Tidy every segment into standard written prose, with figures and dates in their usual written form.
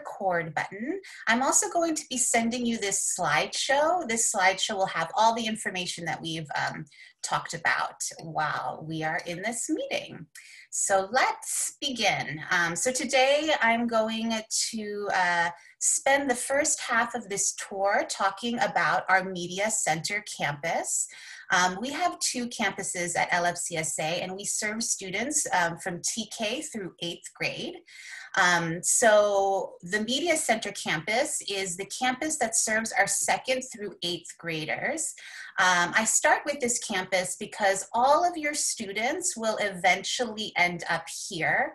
record button. I'm also going to be sending you this slideshow. This slideshow will have all the information that we've talked about while we are in this meeting. So let's begin. So today I'm going to spend the first half of this tour talking about our Media Center campus. We have two campuses at LFCSA, and we serve students from TK through 8th grade. So the Media Center campus is the campus that serves our 2nd through 8th graders. I start with this campus because all of your students will eventually end up here.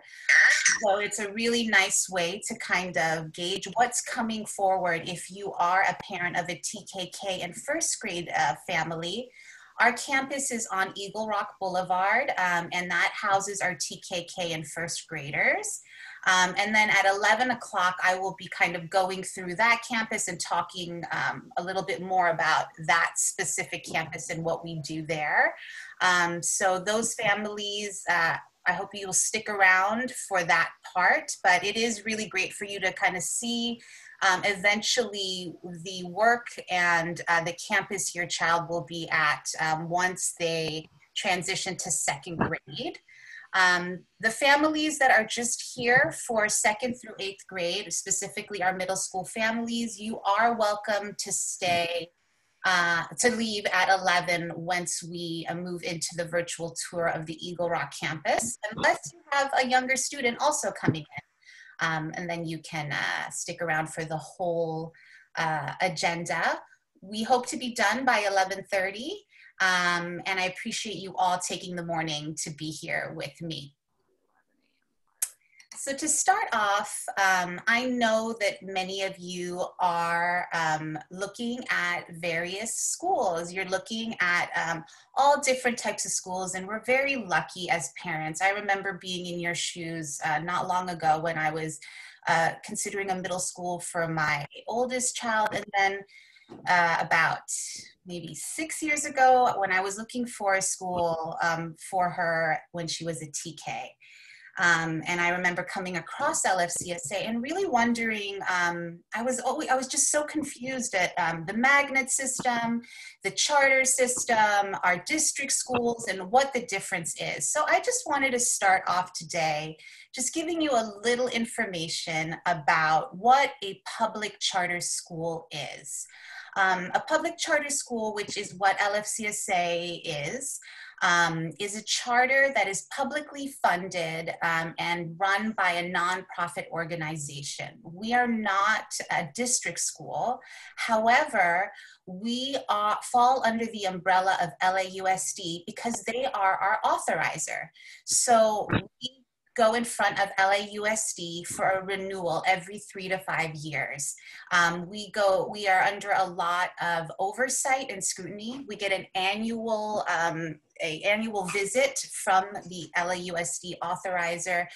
So it's a really nice way to kind of gauge what's coming forward if you are a parent of a TKK and 1st grade family. Our campus is on Eagle Rock Boulevard, and that houses our TKK and 1st graders. And then at 11 o'clock, I will be kind of going through that campus and talking a little bit more about that specific campus and what we do there. So those families, I hope you'll stick around for that part, but it is really great for you to kind of see eventually the work and the campus your child will be at once they transition to 2nd grade. The families that are just here for 2nd through 8th grade, specifically our middle school families, you are welcome to stay, to leave at 11 once we move into the virtual tour of the Eagle Rock campus, unless you have a younger student also coming in. And then you can stick around for the whole agenda. We hope to be done by 11:30, and I appreciate you all taking the morning to be here with me. So to start off, I know that many of you are looking at various schools. You're looking at all different types of schools, and we're very lucky as parents. I remember being in your shoes not long ago when I was considering a middle school for my oldest child, and then about maybe 6 years ago when I was looking for a school for her when she was a TK. And I remember coming across LFCSA and really wondering, I was just so confused at the magnet system, the charter system, our district schools, and what the difference is. So I just wanted to start off today just giving you a little information about what a public charter school is. A public charter school, which is what LFCSA is a charter that is publicly funded and run by a nonprofit organization. We are not a district school. However, we fall under the umbrella of LAUSD because they are our authorizer. So we go in front of LAUSD for a renewal every 3 to 5 years. We are under a lot of oversight and scrutiny. We get an annual visit from the LAUSD authorizer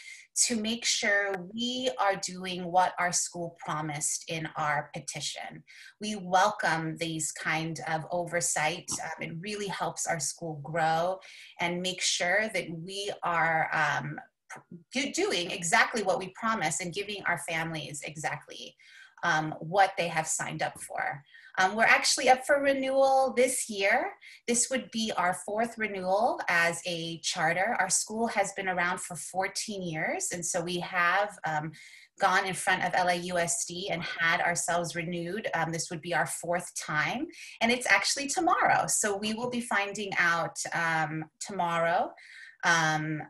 to make sure we are doing what our school promised in our petition. We welcome these kind of oversight. It really helps our school grow and make sure that we are doing exactly what we promise and giving our families exactly what they have signed up for. We're actually up for renewal this year. This would be our 4th renewal as a charter. Our school has been around for 14 years, and so we have gone in front of LAUSD and had ourselves renewed. This would be our 4th time, and it's actually tomorrow. So we will be finding out tomorrow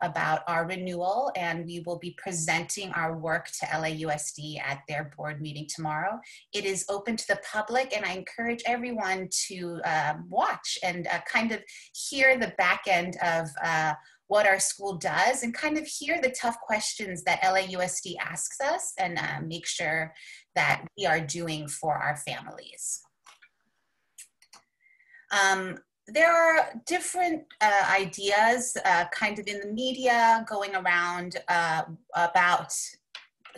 about our renewal, and we will be presenting our work to LAUSD at their board meeting tomorrow. It is open to the public, and I encourage everyone to watch and kind of hear the back end of what our school does and kind of hear the tough questions that LAUSD asks us and make sure that we are doing for our families. There are different ideas kind of in the media going around about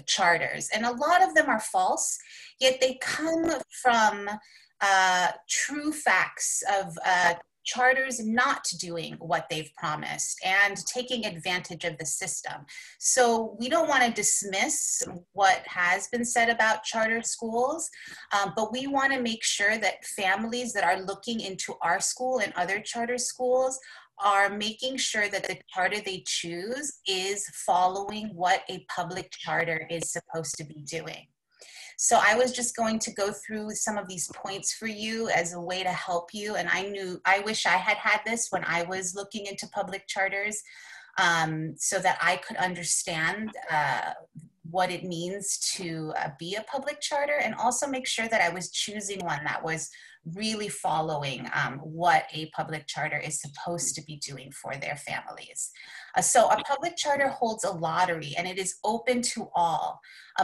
charters, and a lot of them are false, yet they come from true facts of charters not doing what they've promised and taking advantage of the system. So we don't want to dismiss what has been said about charter schools, but we want to make sure that families that are looking into our school and other charter schools are making sure that the charter they choose is following what a public charter is supposed to be doing. So I was just going to go through some of these points for you as a way to help you. And I wish I had had this when I was looking into public charters, so that I could understand what it means to be a public charter, and also make sure that I was choosing one that was really following what a public charter is supposed to be doing for their families. So a public charter holds a lottery, and it is open to all.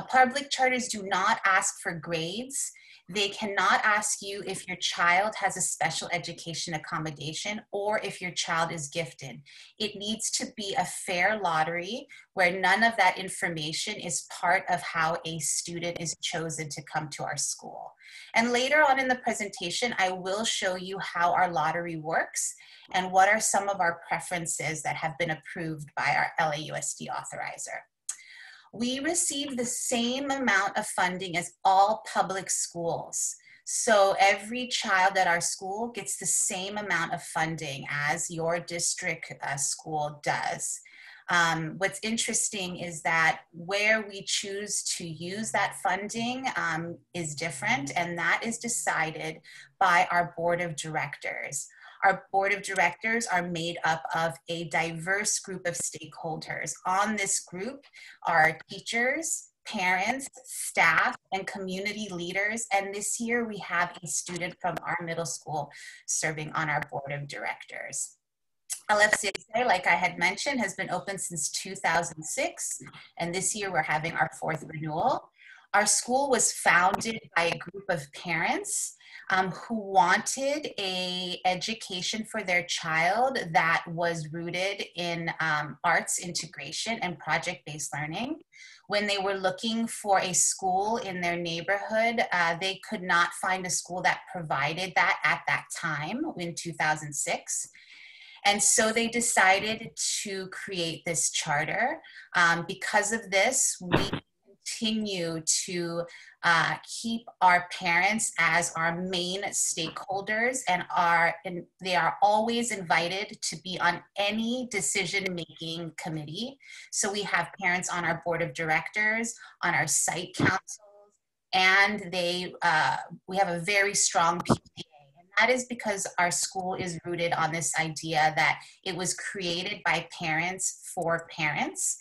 Public charters do not ask for grades. They cannot ask you if your child has a special education accommodation or if your child is gifted. It needs to be a fair lottery where none of that information is part of how a student is chosen to come to our school. And later on in the presentation, I will show you how our lottery works and what are some of our preferences that have been approved by our LAUSD authorizer. We receive the same amount of funding as all public schools. So every child at our school gets the same amount of funding as your district school does. What's interesting is that where we choose to use that funding is different, and that is decided by our board of directors. Our board of directors are made up of a diverse group of stakeholders. On this group are teachers, parents, staff, and community leaders. And this year we have a student from our middle school serving on our board of directors. LFCSA, like I had mentioned, has been open since 2006, and this year we're having our 4th renewal. Our school was founded by a group of parents who wanted a education for their child that was rooted in arts integration and project-based learning. When they were looking for a school in their neighborhood, they could not find a school that provided that at that time in 2006. And so they decided to create this charter. Because of this, we continue to keep our parents as our main stakeholders, and they are always invited to be on any decision-making committee. So we have parents on our board of directors, on our site councils, and we have a very strong PTA. That is because our school is rooted on this idea that it was created by parents for parents.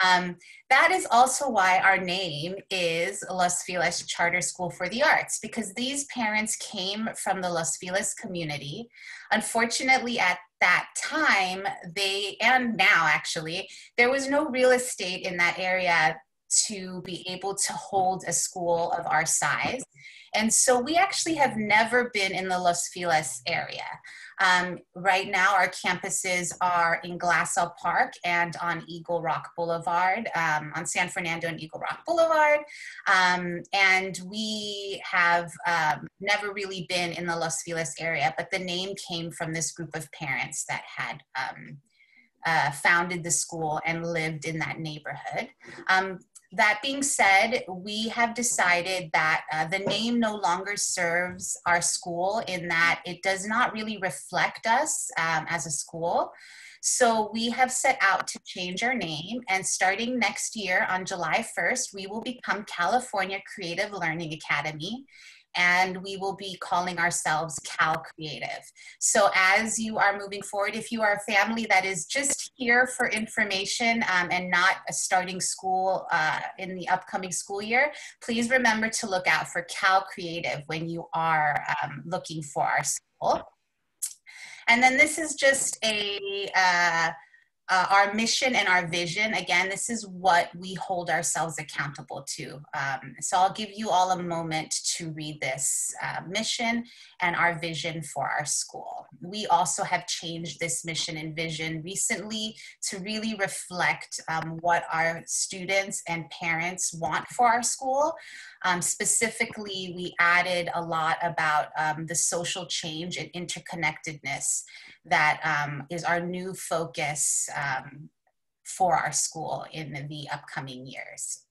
That is also why our name is Los Feliz Charter School for the Arts, because these parents came from the Los Feliz community. Unfortunately, at that time, and now actually, there was no real estate in that area to be able to hold a school of our size. And so we actually have never been in the Los Feliz area. Right now, our campuses are in Glassell Park and on Eagle Rock Boulevard, on San Fernando and Eagle Rock Boulevard. And we have never really been in the Los Feliz area, but the name came from this group of parents that had founded the school and lived in that neighborhood. That being said, we have decided that the name no longer serves our school, in that it does not really reflect us as a school. So we have set out to change our name, and starting next year on July 1st, we will become California Creative Learning Academy, and we will be calling ourselves Cal Creative. So as you are moving forward, if you are a family that is just here for information and not starting school in the upcoming school year, please remember to look out for Cal Creative when you are looking for our school. And then this is just a our mission and our vision, again, this is what we hold ourselves accountable to. So I'll give you all a moment to read this mission and our vision for our school. We also have changed this mission and vision recently to really reflect what our students and parents want for our school. Specifically, we added a lot about the social change and interconnectedness that is our new focus for our school in the upcoming years.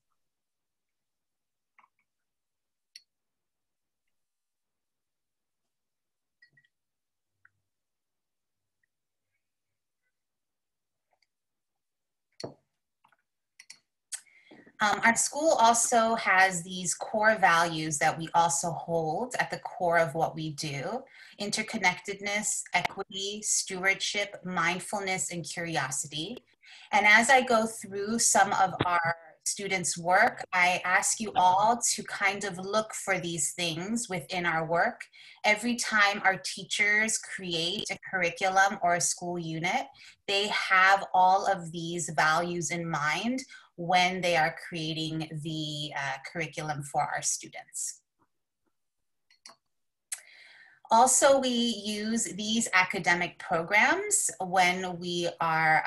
Our school also has these core values that we also hold at the core of what we do: interconnectedness, equity, stewardship, mindfulness, and curiosity. And as I go through some of our students' work, I ask you all to kind of look for these things within our work. Every time our teachers create a curriculum or a school unit, they have all of these values in mind when they are creating the curriculum for our students. Also, we use these academic programs when we are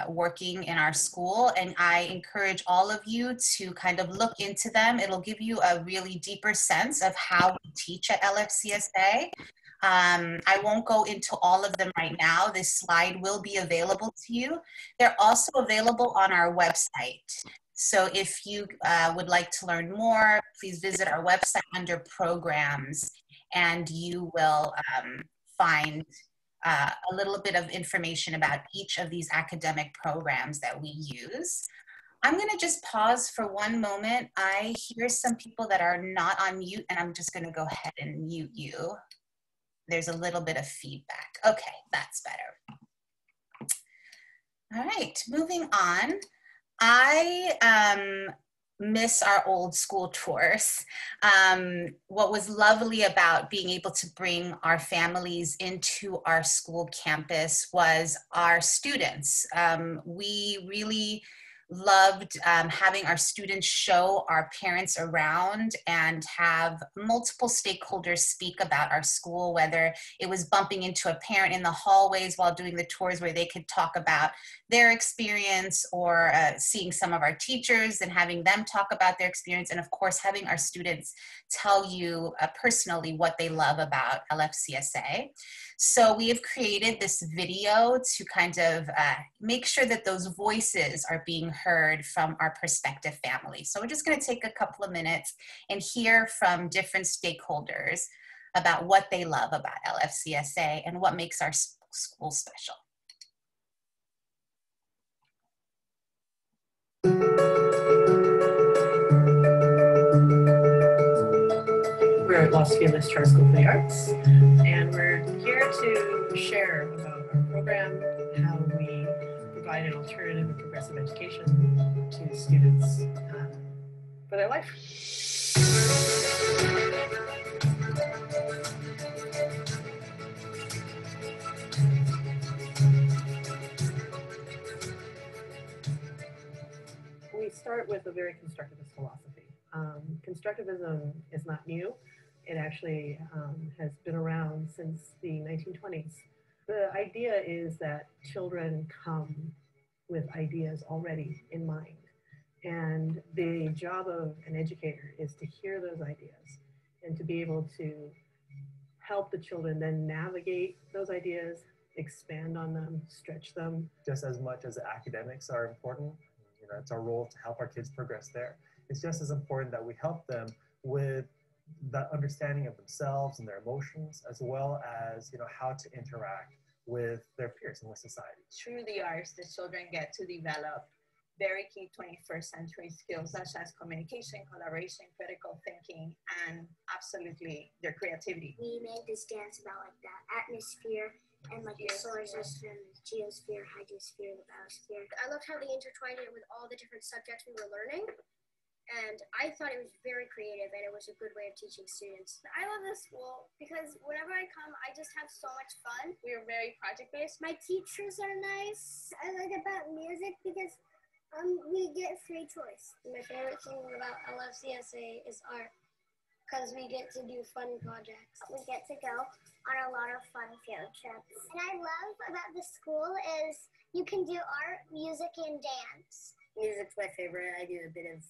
working in our school, and I encourage all of you to kind of look into them. It'll give you a really deeper sense of how we teach at LFCSA. I won't go into all of them right now. This slide will be available to you. They're also available on our website. So if you would like to learn more, please visit our website under programs, and you will find a little bit of information about each of these academic programs that we use. I'm gonna just pause for one moment. I hear some people that are not on mute, and I'm just gonna go ahead and mute you. There's a little bit of feedback. Okay, that's better. All right, moving on. I miss our old school tours. What was lovely about being able to bring our families into our school campus was our students. We really loved having our students show our parents around and have multiple stakeholders speak about our school, whether it was bumping into a parent in the hallways while doing the tours where they could talk about their experience, or seeing some of our teachers and having them talk about their experience, and of course having our students tell you personally what they love about LFCSA. So we have created this video to kind of make sure that those voices are being heard from our prospective families. So we're just going to take a couple of minutes and hear from different stakeholders about what they love about LFCSA and what makes our school special. We're at Los Feliz Charter School for the Arts, and we're here to share about our program, how we provide an alternative and progressive education to students for their life. We start with a very constructivist philosophy. Constructivism is not new. It actually has been around since the 1920s. The idea is that children come with ideas already in mind. And the job of an educator is to hear those ideas and to be able to help the children then navigate those ideas, expand on them, stretch them. Just as much as the academics are important, you know, it's our role to help our kids progress there. It's just as important that we help them with that understanding of themselves and their emotions, as well as, you know, how to interact with their peers and with society. Through the arts, the children get to develop very key 21st century skills such as communication, collaboration, critical thinking, and absolutely their creativity. We made this dance about like the atmosphere and like the solar system, the geosphere, hydrosphere, the biosphere. I loved how they intertwined it with all the different subjects we were learning. and I thought it was very creative and it was a good way of teaching students. I love this school because whenever I come, I just have so much fun. We are very project-based. My teachers are nice. I like about music because we get free choice. My favorite thing about LFCSA is art because we get to do fun projects. We get to go on a lot of fun field trips. And I love about the school is you can do art, music, and dance. Music's my favorite. I do a bit of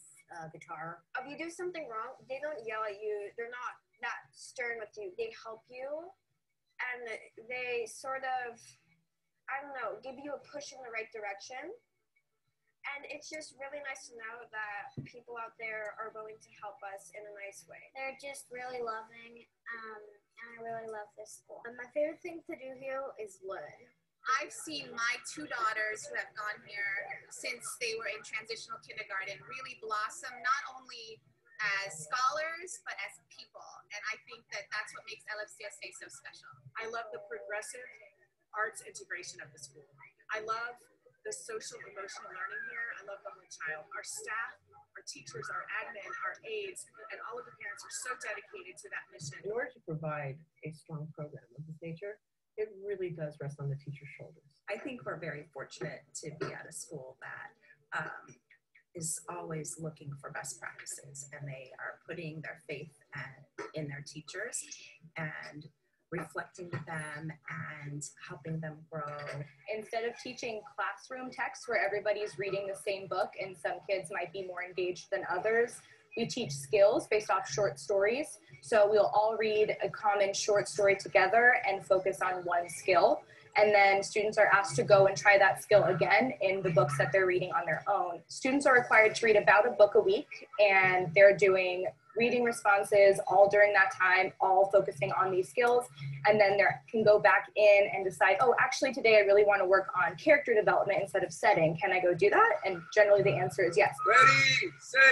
guitar. If you do something wrong, they don't yell at you. They're not that stern with you. They help you, and they sort of, I don't know, give you a push in the right direction. And it's just really nice to know that people out there are willing to help us in a nice way. They're just really loving, and I really love this school. And my favorite thing to do here is learn. I've seen my two daughters who have gone here since they were in transitional kindergarten really blossom, not only as scholars, but as people. And I think that that's what makes LFCSA so special. I love the progressive arts integration of the school. I love the social emotional learning here. I love the whole child. Our staff, our teachers, our admin, our aides, and all of the parents are so dedicated to that mission. In order to provide a strong program of this nature, it really does rest on the teacher's shoulders. I think we're very fortunate to be at a school that is always looking for best practices, and they are putting their faith in their teachers and reflecting with them and helping them grow. Instead of teaching classroom text where everybody's reading the same book and some kids might be more engaged than others, we teach skills based off short stories. So we'll all read a common short story together and focus on one skill. And then students are asked to go and try that skill again in the books that they're reading on their own. Students are required to read about a book a week, and they're doing reading responses all during that time, all focusing on these skills. And then they can go back in and decide, oh, actually today I really want to work on character development instead of setting. Can I go do that? And generally the answer is yes. Ready, set.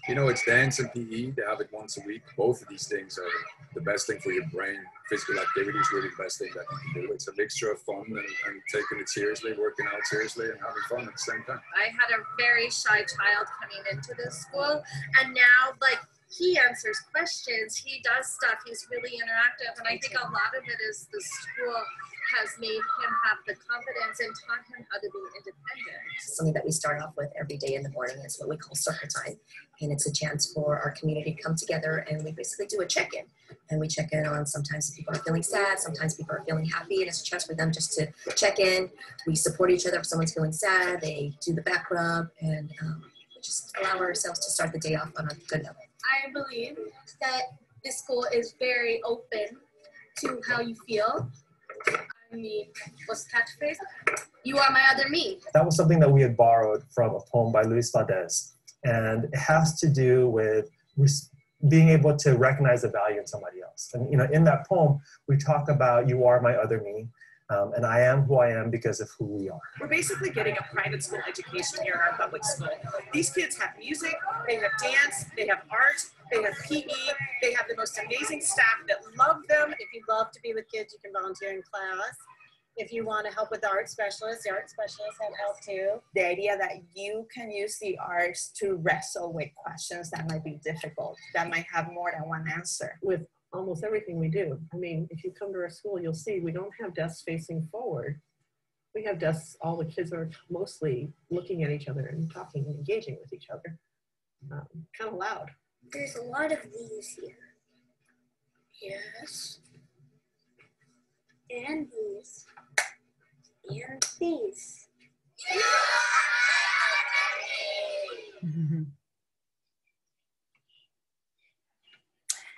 You know, it's dance and PE. They have it once a week. Both of these things are the best thing for your brain. Physical activity is really the best thing that you can do. It's a mixture of fun and taking it seriously, working out seriously, and having fun at the same time. I had a very shy child coming into this school, and now, he answers questions, he does stuff, he's really interactive, and I think a lot of it is the school has made him have the confidence and taught him how to be independent. Something that we start off with every day in the morning is what we call circle time. And it's a chance for our community to come together, and we basically do a check-in. And we check in on sometimes people are feeling sad, sometimes people are feeling happy, and it's a chance for them just to check in. We support each other if someone's feeling sad, they do the back rub, and we just allow ourselves to start the day off on a good note. I believe that this school is very open to how you feel. I mean, what's the catchphrase? You are my other me. That was something that we had borrowed from a poem by Luis Valdez. And it has to do with being able to recognize the value in somebody else. And in that poem, we talk about you are my other me. And I am who I am because of who we are. We're basically getting a private school education here in our public school. These kids have music, they have dance, they have art, they have PE, they have the most amazing staff that love them. If you love to be with kids, you can volunteer in class. If you want to help with the art specialists have help too. The idea that you can use the arts to wrestle with questions that might be difficult, that might have more than one answer. With almost everything we do. I mean, if you come to our school, you'll see we don't have desks facing forward. We have desks, all the kids are mostly looking at each other and talking and engaging with each other. Kind of loud. There's a lot of these here. Yes. And these. And these.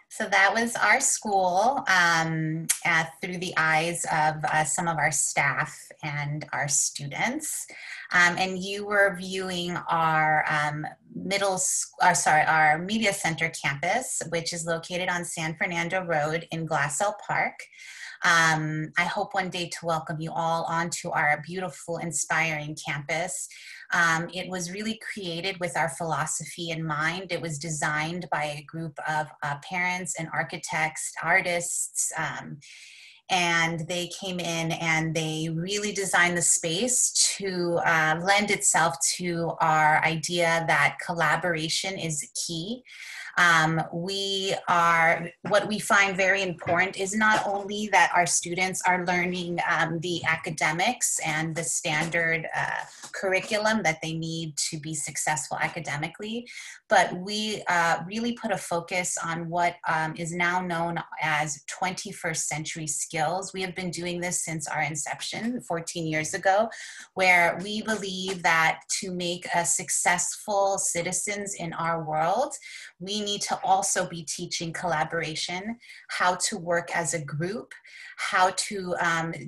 So that was our school through the eyes of some of our staff and our students. And you were viewing our our Media Center campus, which is located on San Fernando Road in Glassell Park. I hope one day to welcome you all onto our beautiful, inspiring campus. It was really created with our philosophy in mind. It was designed by a group of parents and architects, artists, and they came in and they really designed the space to lend itself to our idea that collaboration is key. What we find very important is not only that our students are learning the academics and the standard curriculum that they need to be successful academically, but we really put a focus on what is now known as 21st century skills. We have been doing this since our inception 14 years ago, where we believe that to make successful citizens in our world, we need to also be teaching collaboration, how to work as a group, how to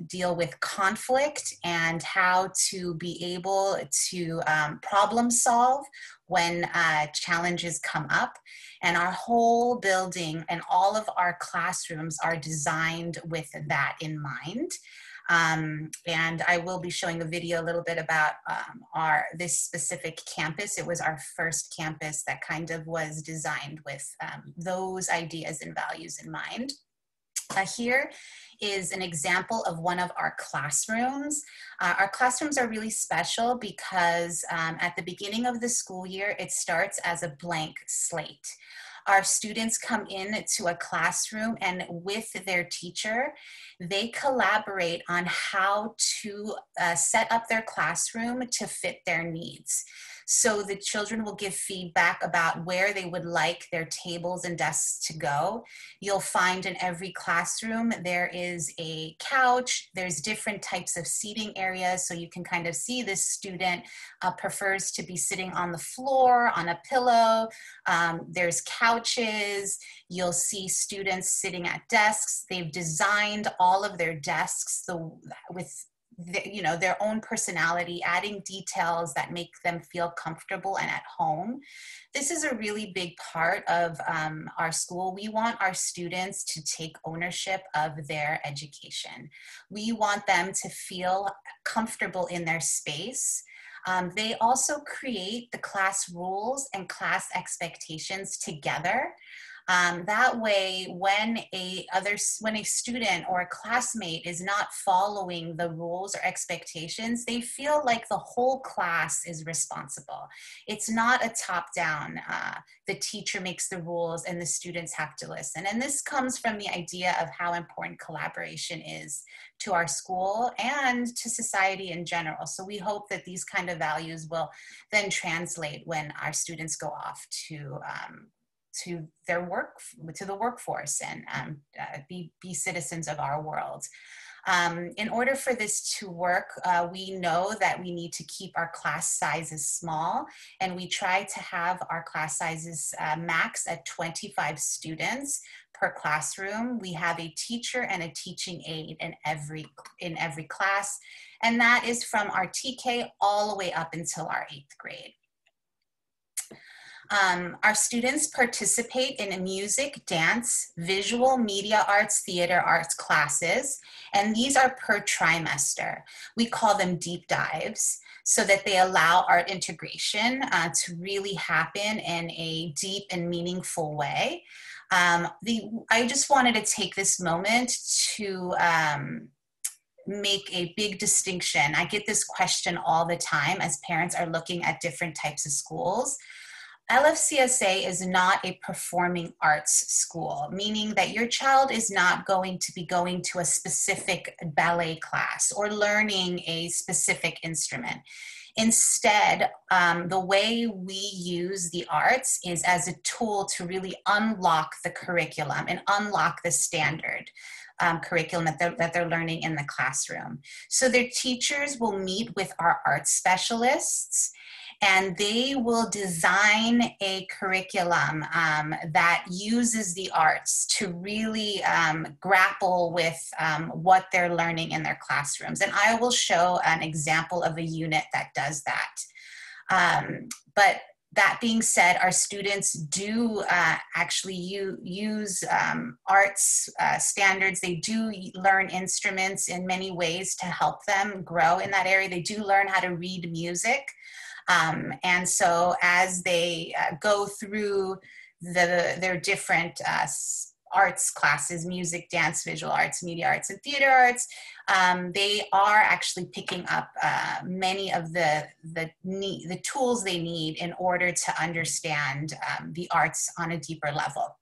deal with conflict, and how to be able to problem solve when challenges come up. And our whole building and all of our classrooms are designed with that in mind. And I will be showing a video a little bit about this specific campus. It was our first campus that kind of was designed with those ideas and values in mind. Here is an example of one of our classrooms. Our classrooms are really special because at the beginning of the school year, it starts as a blank slate. Our students come into a classroom, and with their teacher, they collaborate on how to set up their classroom to fit their needs. So the children will give feedback about where they would like their tables and desks to go. You'll find in every classroom there is a couch, there's different types of seating areas, so you can kind of see this student prefers to be sitting on the floor, on a pillow. There's couches, you'll see students sitting at desks. They've designed all of their desks with their own personality, adding details that make them feel comfortable and at home. This is a really big part of our school. We want our students to take ownership of their education. We want them to feel comfortable in their space. They also create the class rules and class expectations together. That way, when a student or a classmate is not following the rules or expectations, they feel like the whole class is responsible. It's not a top-down, the teacher makes the rules and the students have to listen. And this comes from the idea of how important collaboration is to our school and to society in general. So we hope that these kind of values will then translate when our students go off to the workforce and be citizens of our world. In order for this to work, we know that we need to keep our class sizes small, and we try to have our class sizes max at 25 students per classroom. We have a teacher and a teaching aide in every class, and that is from our TK all the way up until our 8th grade. Our students participate in music, dance, visual, media arts, theater arts classes, and these are per trimester. We call them deep dives so that they allow art integration to really happen in a deep and meaningful way. I just wanted to take this moment to make a big distinction. I get this question all the time as parents are looking at different types of schools. LFCSA is not a performing arts school, meaning that your child is not going to be going to a specific ballet class or learning a specific instrument. Instead, the way we use the arts is as a tool to really unlock the curriculum and unlock the standard curriculum that they're learning in the classroom. So their teachers will meet with our art specialists, and they will design a curriculum that uses the arts to really grapple with what they're learning in their classrooms. And I will show an example of a unit that does that. But that being said, our students do actually use arts standards. They do learn instruments in many ways to help them grow in that area. They do learn how to read music. And so as they go through their different arts classes, music, dance, visual arts, media arts, and theater arts, they are actually picking up many of the tools they need in order to understand the arts on a deeper level.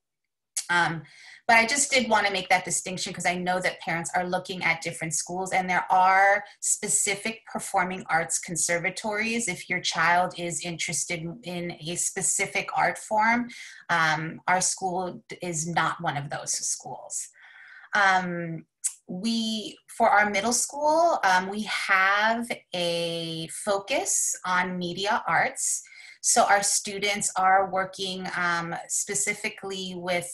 But I just did want to make that distinction because I know that parents are looking at different schools, and there are specific performing arts conservatories if your child is interested in a specific art form. Our school is not one of those schools. For our middle school, we have a focus on media arts. So our students are working specifically with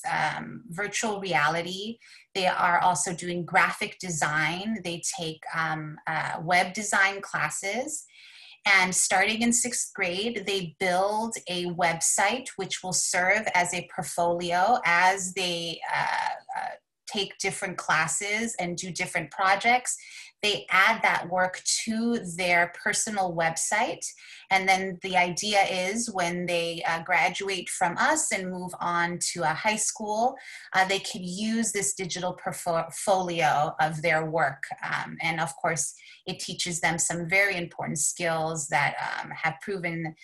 virtual reality. They are also doing graphic design. They take web design classes. And starting in 6th grade, they build a website which will serve as a portfolio as they take different classes and do different projects. They add that work to their personal website. And then the idea is when they graduate from us and move on to a high school, they can use this digital portfolio of their work. And of course, it teaches them some very important skills that have proven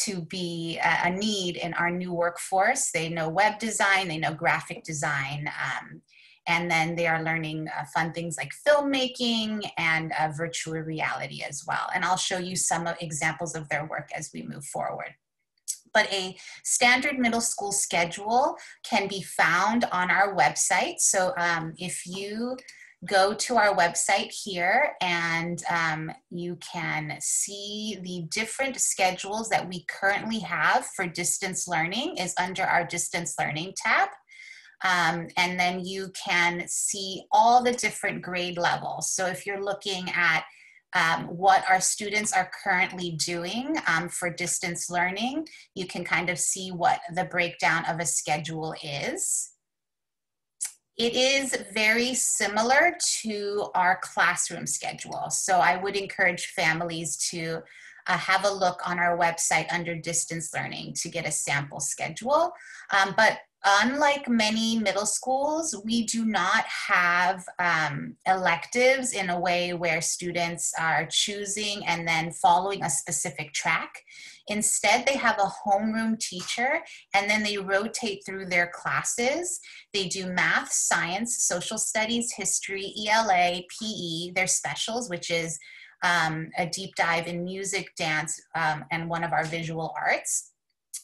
to be a need in our new workforce. They know web design, they know graphic design, and then they are learning fun things like filmmaking and virtual reality as well. And I'll show you some examples of their work as we move forward. But a standard middle school schedule can be found on our website. So if you go to our website here and you can see the different schedules that we currently have for distance learning is under our distance learning tab. And then you can see all the different grade levels. So if you're looking at what our students are currently doing for distance learning, you can kind of see what the breakdown of a schedule is. It is very similar to our classroom schedule. So I would encourage families to have a look on our website under distance learning to get a sample schedule. But unlike many middle schools, we do not have electives in a way where students are choosing and then following a specific track. Instead, they have a homeroom teacher, and then they rotate through their classes. They do math, science, social studies, history, ELA, PE, their specials, which is a deep dive in music, dance, and one of our visual arts.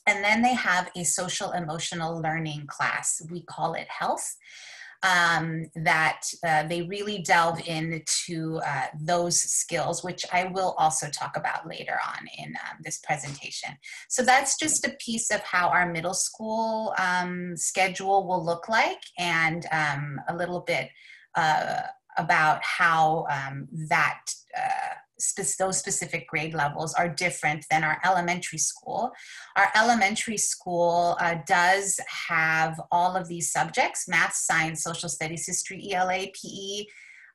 And then they have a social emotional learning class. We call it health, that they really delve into those skills, which I will also talk about later on in this presentation. So that's just a piece of how our middle school schedule will look like, and a little bit about how those specific grade levels are different than our elementary school. Our elementary school does have all of these subjects: math, science, social studies, history, ELA, PE,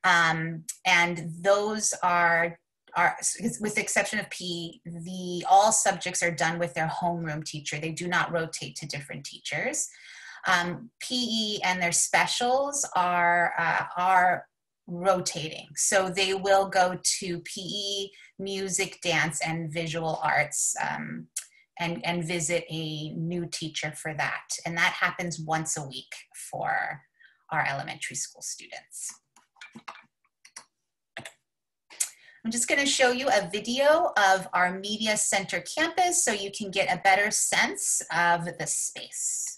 and those are, with the exception of PE, all subjects are done with their homeroom teacher. They do not rotate to different teachers. PE and their specials are rotating. So they will go to PE, music, dance, and visual arts, and visit a new teacher for that. And that happens once a week for our elementary school students. I'm just going to show you a video of our Media Center campus so you can get a better sense of the space.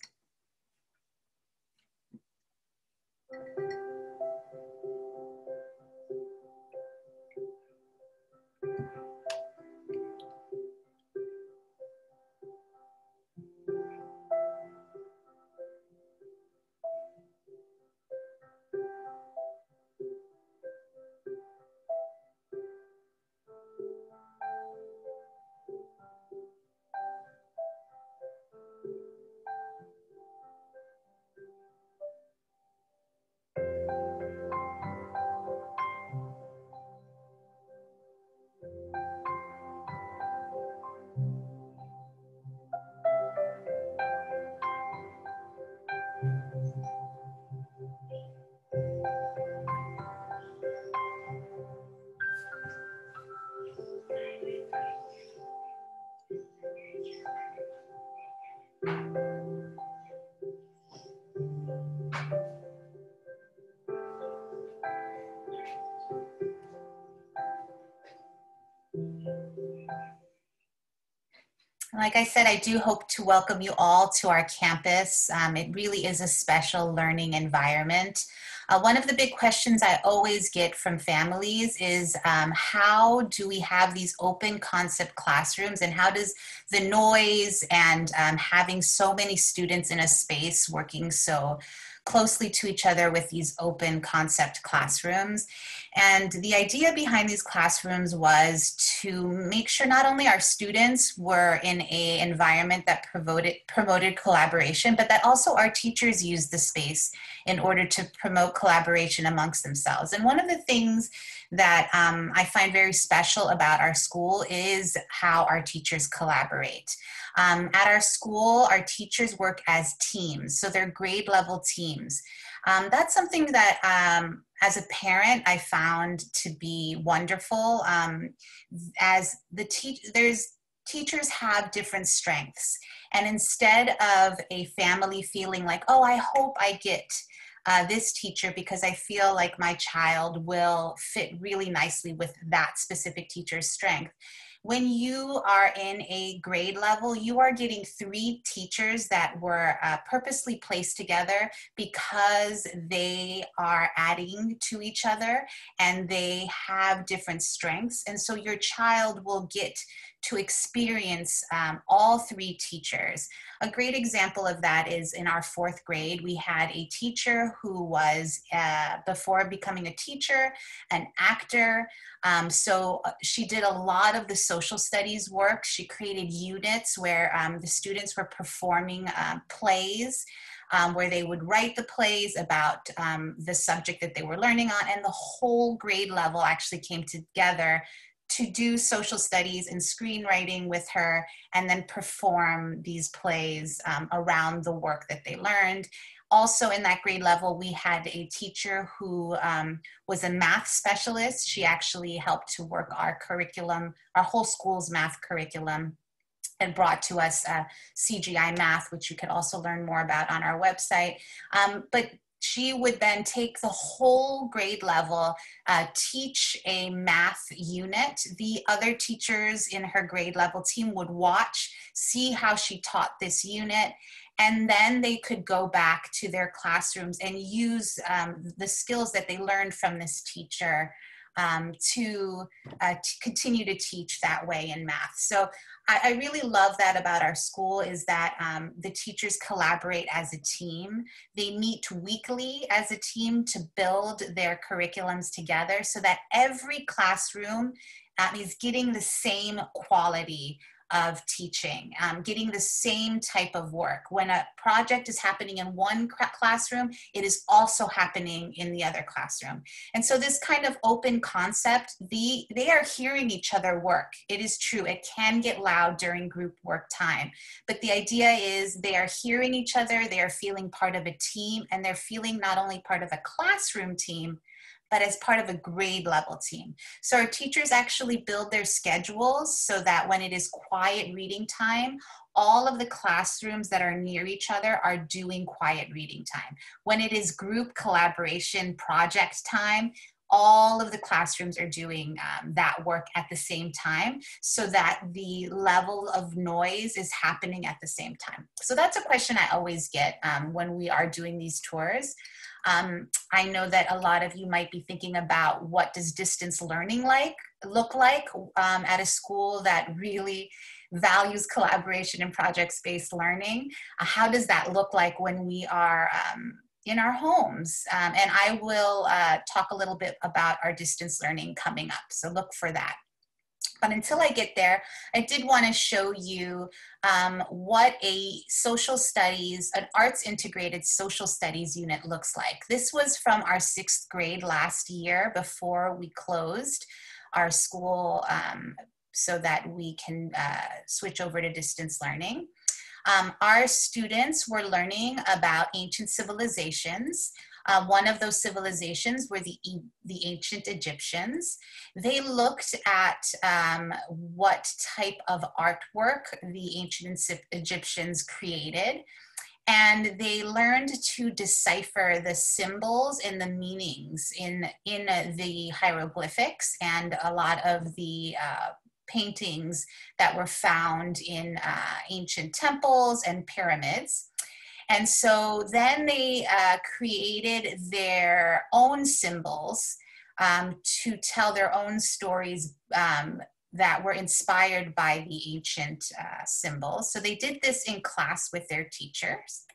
Like I said, I do hope to welcome you all to our campus. It really is a special learning environment. One of the big questions I always get from families is how do we have these open concept classrooms, and how does the noise and having so many students in a space working so closely to each other with these open concept classrooms. And the idea behind these classrooms was to make sure not only our students were in an environment that promoted collaboration, but that also our teachers used the space in order to promote collaboration amongst themselves. And one of the things that I find very special about our school is how our teachers collaborate. At our school, our teachers work as teams, so they're grade level teams. That's something that as a parent I found to be wonderful. As the teachers have different strengths, and instead of a family feeling like, oh, I hope I get this teacher because I feel like my child will fit really nicely with that specific teacher's strength. When you are in a grade level, you are getting 3 teachers that were purposely placed together because they are adding to each other and they have different strengths. And so your child will get to experience all 3 teachers. A great example of that is in our 4th grade, we had a teacher who was, before becoming a teacher, an actor. So she did a lot of the social studies work. She created units where the students were performing plays, where they would write the plays about the subject that they were learning on, and the whole grade level actually came together to do social studies and screenwriting with her, and then perform these plays around the work that they learned. Also in that grade level, we had a teacher who was a math specialist. She actually helped to work our curriculum, our whole school's math curriculum, and brought to us CGI Math, which you could also learn more about on our website. But she would then take the whole grade level, teach a math unit. The other teachers in her grade level team would watch, see how she taught this unit, and then they could go back to their classrooms and use the skills that they learned from this teacher to continue to teach that way in math. So I really love that about our school, is that the teachers collaborate as a team. They meet weekly as a team to build their curriculums together so that every classroom is getting the same quality of teaching, getting the same type of work. When a project is happening in one classroom, it is also happening in the other classroom. And so this kind of open concept, they are hearing each other work. It is true, it can get loud during group work time, but the idea is they are hearing each other, they are feeling part of a team, and they're feeling not only part of a classroom team, but as part of a grade level team. So our teachers actually build their schedules so that when it is quiet reading time, all of the classrooms that are near each other are doing quiet reading time. When it is group collaboration project time, all of the classrooms are doing that work at the same time so that the level of noise is happening at the same time. So that's a question I always get when we are doing these tours. I know that a lot of you might be thinking about what does distance learning look like at a school that really values collaboration and project-based learning. How does that look like when we are in our homes? And I will talk a little bit about our distance learning coming up, so look for that. But until I get there, I did want to show you what a social studies, an arts integrated social studies unit looks like. This was from our 6th grade last year before we closed our school so that we can switch over to distance learning. Our students were learning about ancient civilizations. One of those civilizations were the ancient Egyptians. They looked at what type of artwork the ancient Egyptians created, and they learned to decipher the symbols and the meanings in the hieroglyphics and a lot of the paintings that were found in ancient temples and pyramids. And so then they created their own symbols to tell their own stories that were inspired by the ancient symbols. So they did this in class with their teachers.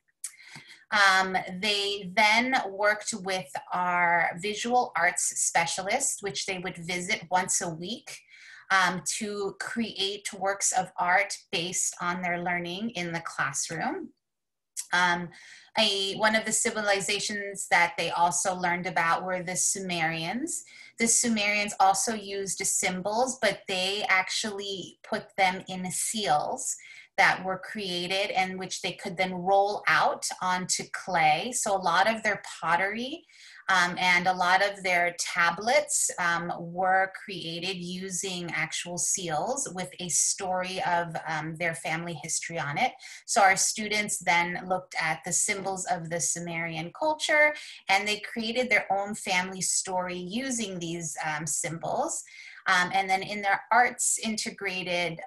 They then worked with our visual arts specialist, which they would visit once a week to create works of art based on their learning in the classroom. One of the civilizations that they also learned about were the Sumerians. The Sumerians also used symbols, but they actually put them in seals that were created and which they could then roll out onto clay. So a lot of their pottery and a lot of their tablets were created using actual seals with a story of their family history on it. So our students then looked at the symbols of the Sumerian culture, and they created their own family story using these symbols. And then in their arts integrated,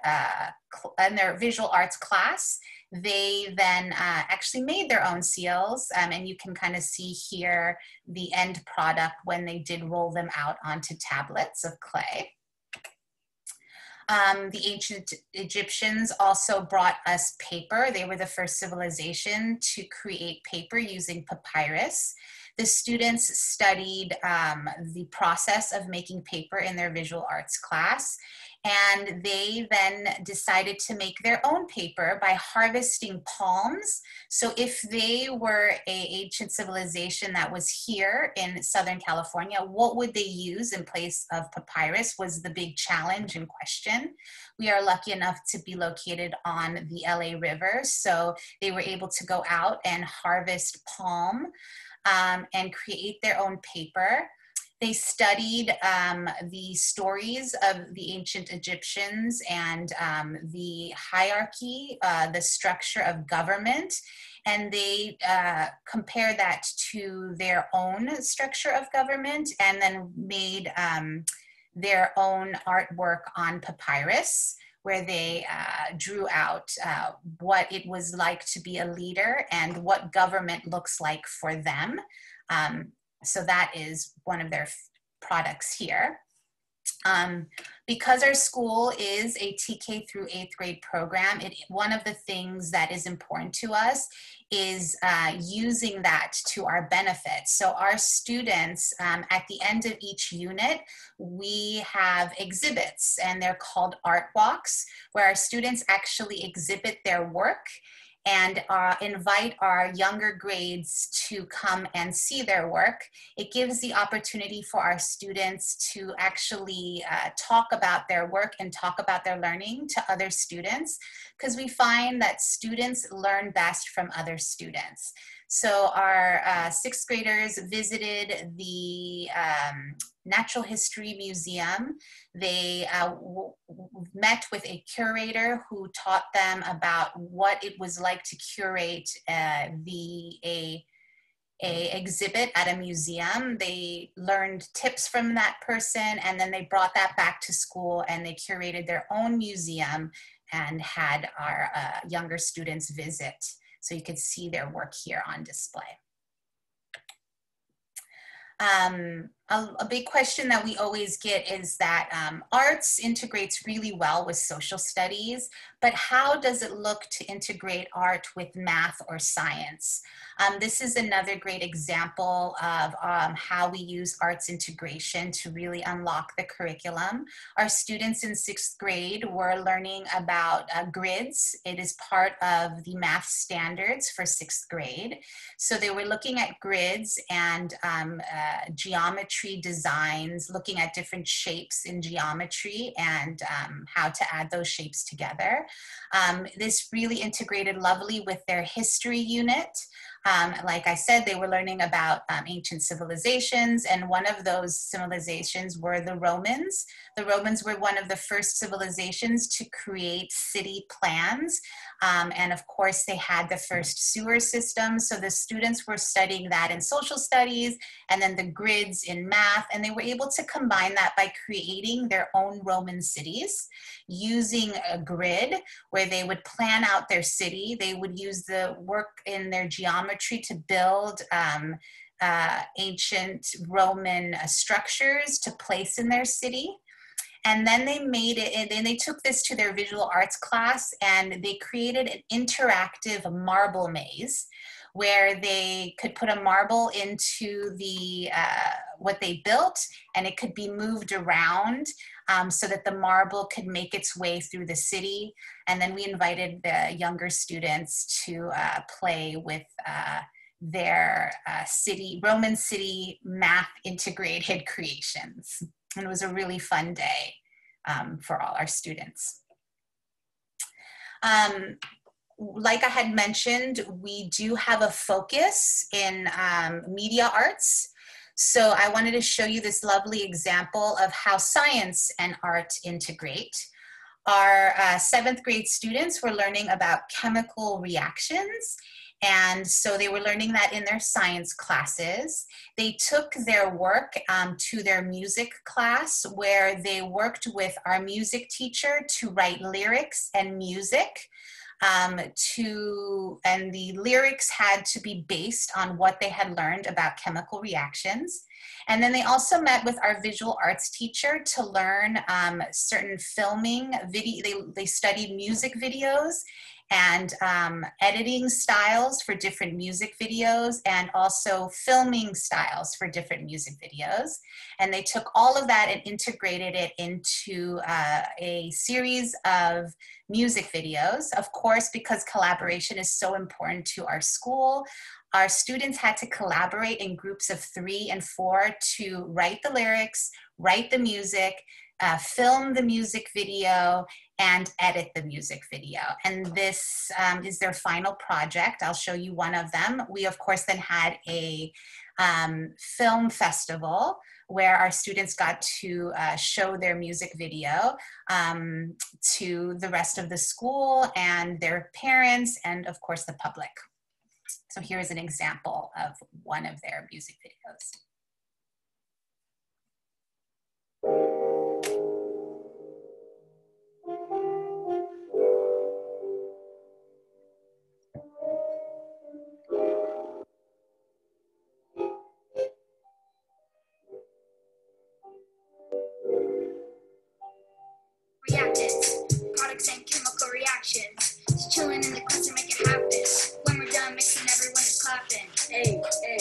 in their visual arts class, they then actually made their own seals. And you can kind of see here the end product when they did roll them out onto tablets of clay. The ancient Egyptians also brought us paper. They were the first civilization to create paper using papyrus. The students studied the process of making paper in their visual arts class, and they then decided to make their own paper by harvesting palms. So if they were an ancient civilization that was here in Southern California, what would they use in place of papyrus was the big challenge in question. We are lucky enough to be located on the LA River, so they were able to go out and harvest palm and create their own paper. They studied the stories of the ancient Egyptians and the hierarchy, the structure of government, and they compared that to their own structure of government and then made their own artwork on papyrus, where they drew out what it was like to be a leader and what government looks like for them. So that is one of their products here. Because our school is a TK through 8th grade program, one of the things that is important to us is using that to our benefit. So our students, at the end of each unit, we have exhibits, and they're called art walks, where our students actually exhibit their work and invite our younger grades to come and see their work. It gives the opportunity for our students to actually talk about their work and talk about their learning to other students, because we find that students learn best from other students. So our 6th graders visited the Natural History Museum. They met with a curator who taught them about what it was like to curate a exhibit at a museum. They learned tips from that person, and then they brought that back to school, and they curated their own museum and had our younger students visit. So you could see their work here on display. A big question that we always get is that arts integrates really well with social studies, but how does it look to integrate art with math or science? This is another great example of how we use arts integration to really unlock the curriculum. Our students in 6th grade were learning about grids. It is part of the math standards for 6th grade. So they were looking at grids and geometry designs, looking at different shapes in geometry and how to add those shapes together. This really integrated lovely with their history unit. Like I said, they were learning about ancient civilizations, and one of those civilizations were the Romans. The Romans were one of the first civilizations to create city plans, and of course they had the first sewer system, so the students were studying that in social studies, and then the grids in math, and they were able to combine that by creating their own Roman cities using a grid where they would plan out their city. They would use the work in their geometry to build ancient Roman structures to place in their city. And then they made it, and then they took this to their visual arts class, and they created an interactive marble maze where they could put a marble into the what they built, and it could be moved around so that the marble could make its way through the city. And then we invited the younger students to play with their Roman city math integrated creations. And it was a really fun day for all our students. Like I had mentioned, we do have a focus in media arts. So I wanted to show you this lovely example of how science and art integrate. Our 7th grade students were learning about chemical reactions. And so they were learning that in their science classes. They took their work to their music class, where they worked with our music teacher to write lyrics and music. And the lyrics had to be based on what they had learned about chemical reactions. And then they also met with our visual arts teacher to learn certain filming video. They studied music videos and editing styles for different music videos, and also filming styles for different music videos. And they took all of that and integrated it into a series of music videos. Of course, because collaboration is so important to our school, our students had to collaborate in groups of 3 and 4 to write the lyrics, write the music, film the music video, and edit the music video. And this is their final project. I'll show you one of them. We, of course, then had a film festival where our students got to show their music video to the rest of the school and their parents and, of course, the public. So here's an example of one of their music videos. Reactants, products and chemical reactions. Just chilling in the class and make it happen. When we're done mixing, everyone is clapping. Hey, hey.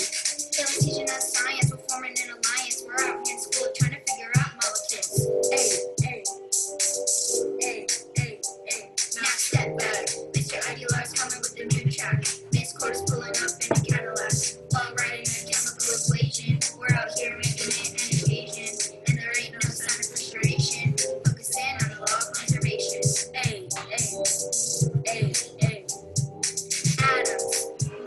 They was teaching us science, we're forming an alliance. We're out here in school trying to figure out molecules. Hey, hey. Hey, hey, hey. Now step back. Mr. Aguilar's coming with the new track. Miss Court's pulling up in a Cadillac. While writing a chemical equation. We're out here making it an occasion. And there ain't no sign of frustration. Focusing on the law of conservation. Hey, hey. Hey, hey. Atoms,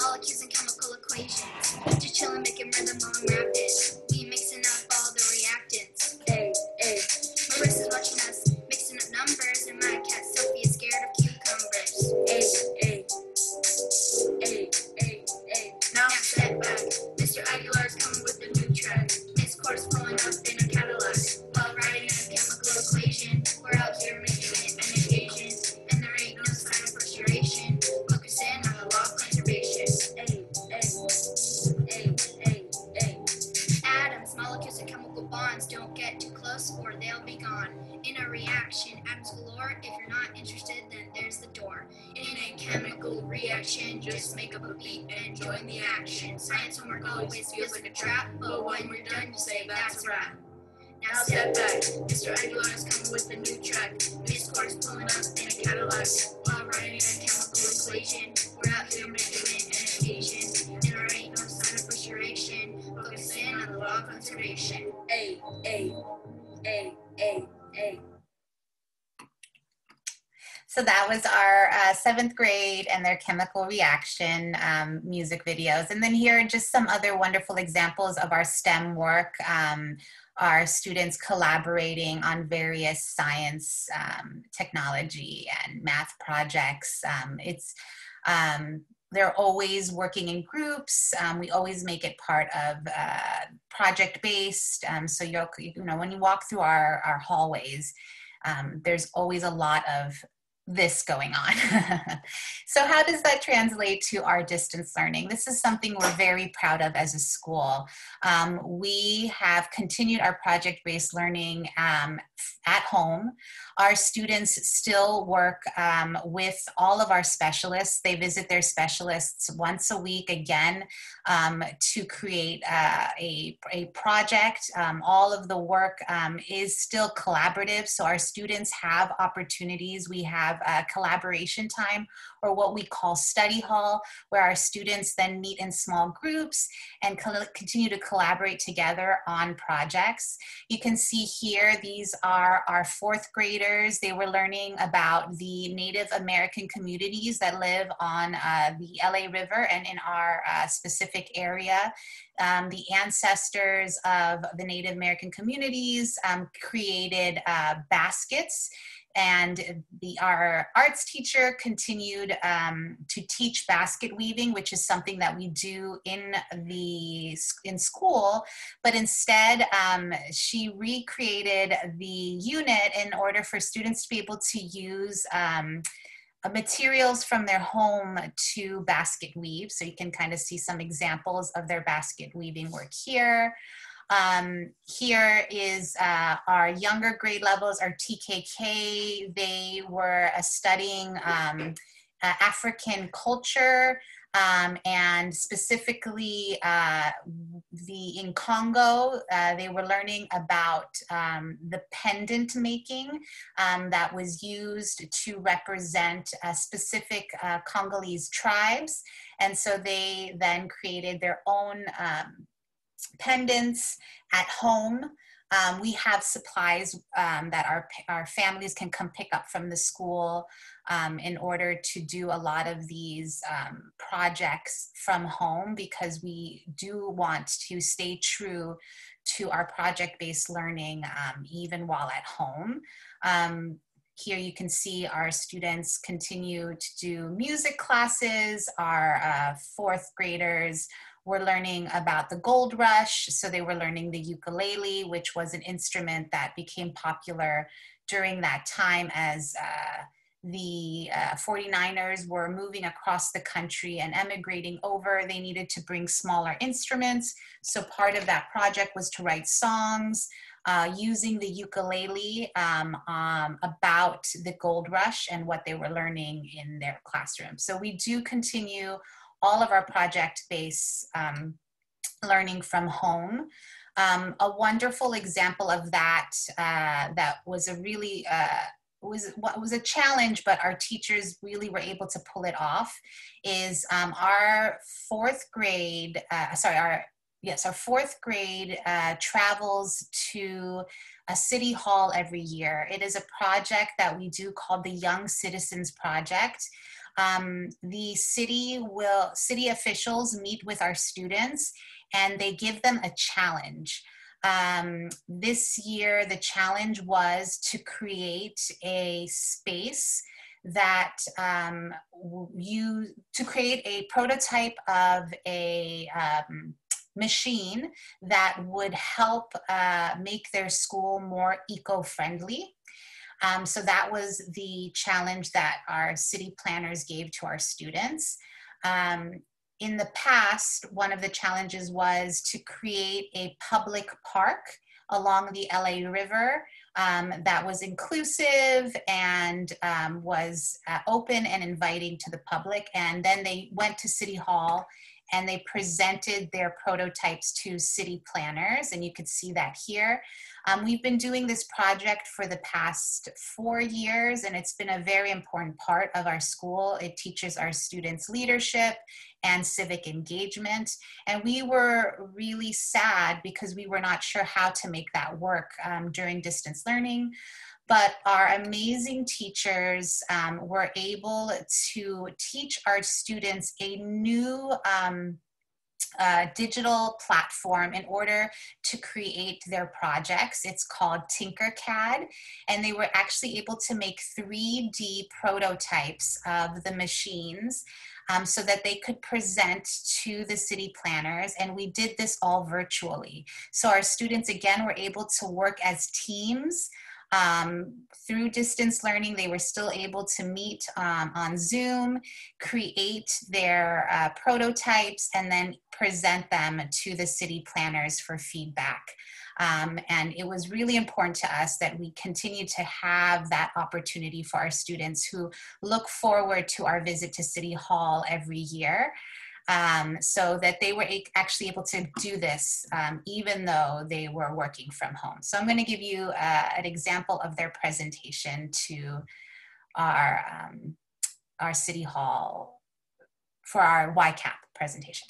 molecules and chemical equations. Just chillin', making rhythm on rapid. We mixing up all the reactants. Hey, hey. Marissa's watching us, mixing up numbers, and my cat Sophie is scared of cucumbers. Hey, hey. Hey, hey, hey. Now step back. Mr. Aguilar's coming with a new track. Miss Court's pulling up in a Cadillac. While writing a chemical equation, we're out here making it an occasion. And there ain't no sign of frustration. Focusing on the law of conservation. Hey, hey, hey, hey, hey. Atoms, molecules, and chemical bonds don't get too close or they'll be gone. In a reaction, atoms galore. If you're not interested, then there's the door. In a chemical reaction, just make up a beat and join the action. Science homework always feels like a trap, but when you're done, you say that's a wrap. Now step back. Mr. Aguilar's coming with a new track. Miss Court's pulling up in a Cadillac. While writing a chemical equation, we're out here making it an occasion. And there ain't no sign of frustration. Focusing on the law of conservation. Hey, hey, hey, hey, hey. So that was our 7th grade and their chemical reaction music videos. And then here are just some other wonderful examples of our STEM work. Our students collaborating on various science, technology, and math projects. They're always working in groups. We always make it part of project-based. So when you walk through our hallways, there's always a lot of this going on. So how does that translate to our distance learning? This is something we're very proud of as a school. We have continued our project-based learning at home. Our students still work with all of our specialists. They visit their specialists once a week again to create a project. All of the work is still collaborative, so our students have opportunities. We have collaboration time, or what we call study hall, where our students then meet in small groups and continue to collaborate together on projects. You can see here, these are our 4th graders. They were learning about the Native American communities that live on the LA River and in our specific area. The ancestors of the Native American communities created baskets, and our arts teacher continued to teach basket weaving, which is something that we do in school, but instead she recreated the unit in order for students to be able to use materials from their home to basket weave. So you can kind of see some examples of their basket weaving work here. Here is our younger grade levels, our TKK. They were studying African culture, and specifically in Congo. They were learning about the pendant making that was used to represent specific Congolese tribes. And so they then created their own pendants at home. We have supplies that our families can come pick up from the school in order to do a lot of these projects from home, because we do want to stay true to our project-based learning even while at home. Here you can see our students continue to do music classes. Our 4th graders were learning about the gold rush. So they were learning the ukulele, which was an instrument that became popular during that time as the 49ers were moving across the country and emigrating over. They needed to bring smaller instruments. So part of that project was to write songs using the ukulele about the gold rush and what they were learning in their classroom. So we do continue all of our project-based learning from home. A wonderful example of that that was a really was a challenge, but our teachers really were able to pull it off, is our 4th grade, our 4th grade travels to a city hall every year. It is a project that we do called the Young Citizens Project. The city officials meet with our students and they give them a challenge. This year, the challenge was to create a space that to create a prototype of a machine that would help make their school more eco-friendly. So that was the challenge that our city planners gave to our students. In the past, one of the challenges was to create a public park along the LA River that was inclusive and was open and inviting to the public. And then they went to City Hall and they presented their prototypes to city planners, and you could see that here. We've been doing this project for the past 4 years, and it's been a very important part of our school. It teaches our students leadership and civic engagement, and we were really sad because we were not sure how to make that work during distance learning. but our amazing teachers were able to teach our students a new digital platform in order to create their projects. It's called Tinkercad, and they were actually able to make 3D prototypes of the machines so that they could present to the city planners, and we did this all virtually. So our students, again, were able to work as teams. Through distance learning, they were still able to meet on Zoom, create their prototypes, and then present them to the city planners for feedback. And it was really important to us that we continue to have that opportunity for our students who look forward to our visit to City Hall every year. So that they were actually able to do this even though they were working from home. So I'm going to give you an example of their presentation to our City Hall for our YCAP presentation.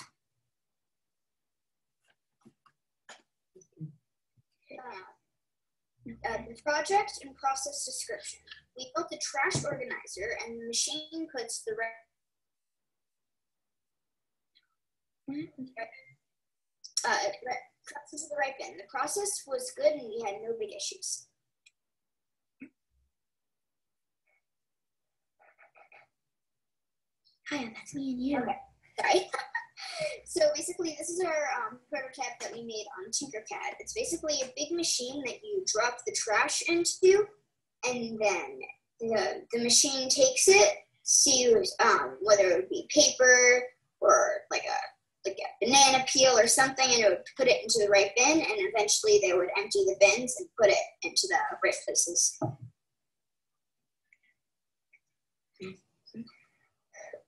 The project and process description. We built a trash organizer, and the machine puts the process of the right bin. The process was good and we had no big issues. Hi, that's me and you. Okay, sorry. So basically this is our prototype that we made on Tinkercad. It's basically a big machine that you drop the trash into, and then the machine takes it, sees whether it would be paper or like a banana peel or something, and it would put it into the right bin, and eventually they would empty the bins and put it into the right places.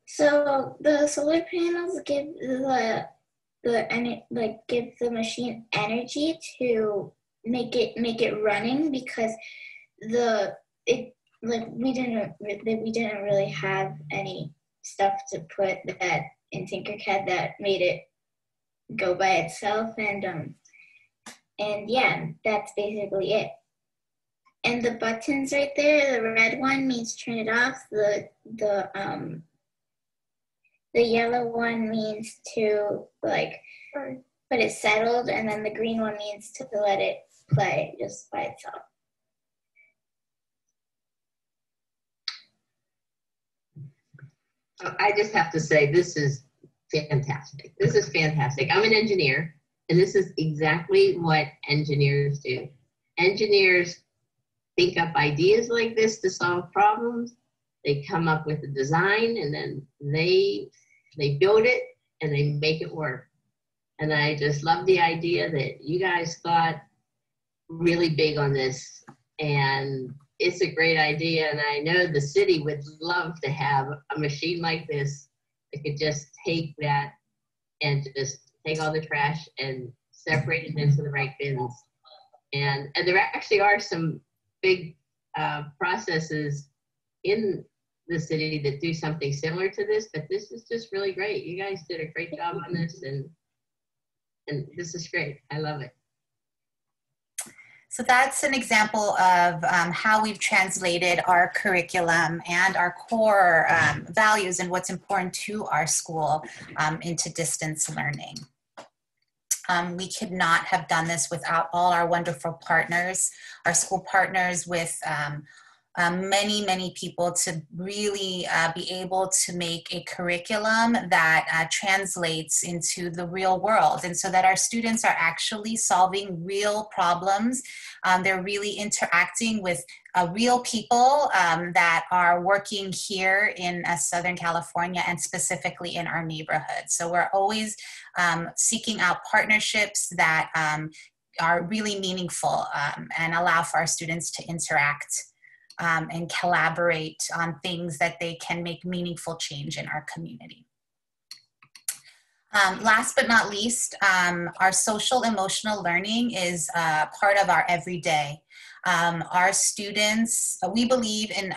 So the solar panels give give the machine energy to make it running, because we didn't really have any stuff to put that in Tinkercad that made it go by itself, and yeah, that's basically it. And the buttons right there, the red one means turn it off, the yellow one means to put it settled, and then the green one means to let it play just by itself. I just have to say, this is fantastic. This is fantastic. I'm an engineer, and this is exactly what engineers do. Engineers think up ideas like this to solve problems. They come up with a design, and then they build it, and they make it work. And I just love the idea that you guys thought really big on this, and it's a great idea, and I know the city would love to have a machine like this that could just take that and just take all the trash and separate it into the right bins. And there actually are some big processes in the city that do something similar to this, but this is just really great. You guys did a great job on this, and this is great. I love it. So that's an example of how we've translated our curriculum and our core values and what's important to our school into distance learning. We could not have done this without all our wonderful partners, our school partners with many people to really be able to make a curriculum that translates into the real world, and so that our students are actually solving real problems. They're really interacting with real people that are working here in Southern California and specifically in our neighborhood. So we're always seeking out partnerships that are really meaningful and allow for our students to interact and collaborate on things that they can make meaningful change in our community. Last but not least, our social emotional learning is part of our everyday. Our students, we believe in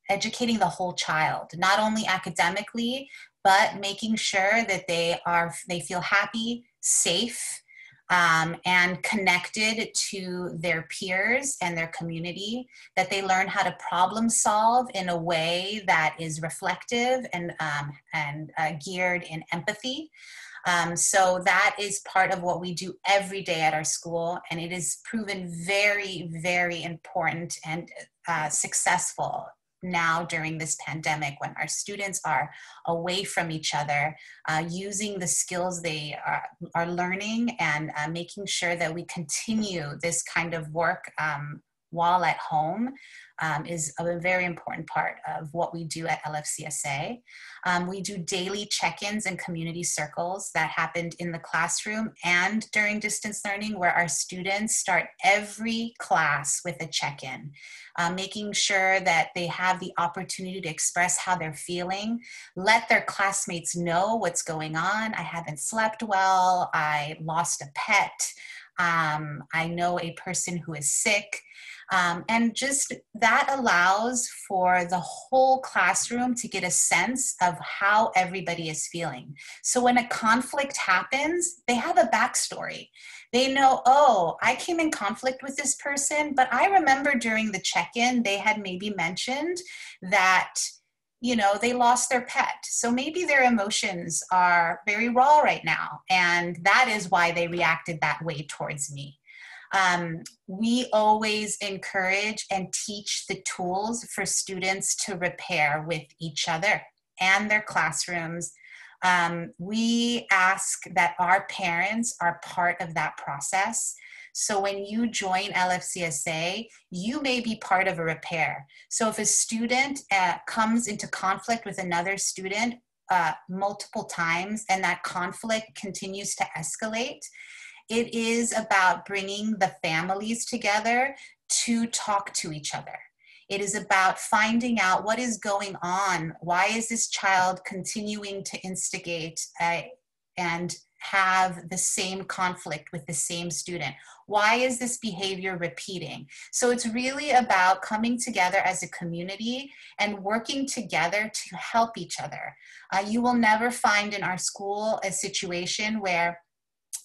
educating the whole child, not only academically, but making sure that they feel happy, safe, and connected to their peers and their community, that they learn how to problem solve in a way that is reflective and geared in empathy. So that is part of what we do every day at our school, and it is proven very, very important and successful now during this pandemic when our students are away from each other, using the skills they are learning and making sure that we continue this kind of work while at home is a very important part of what we do at LFCSA. We do daily check-ins and community circles that happened in the classroom and during distance learning, where our students start every class with a check-in, making sure that they have the opportunity to express how they're feeling, let their classmates know what's going on. I haven't slept well, I lost a pet, I know a person who is sick. And just that allows for the whole classroom to get a sense of how everybody is feeling. So when a conflict happens, they have a backstory. They know, oh, I came in conflict with this person, but I remember during the check-in, they had maybe mentioned that, you know, they lost their pet. So maybe their emotions are very raw right now. And that is why they reacted that way towards me. We always encourage and teach the tools for students to repair with each other and their classrooms. We ask that our parents are part of that process. So when you join LFCSA, you may be part of a repair. So if a student comes into conflict with another student multiple times and that conflict continues to escalate, it is about bringing the families together to talk to each other. It is about finding out what is going on. Why is this child continuing to instigate and have the same conflict with the same student? Why is this behavior repeating? So it's really about coming together as a community and working together to help each other. You will never find in our school a situation where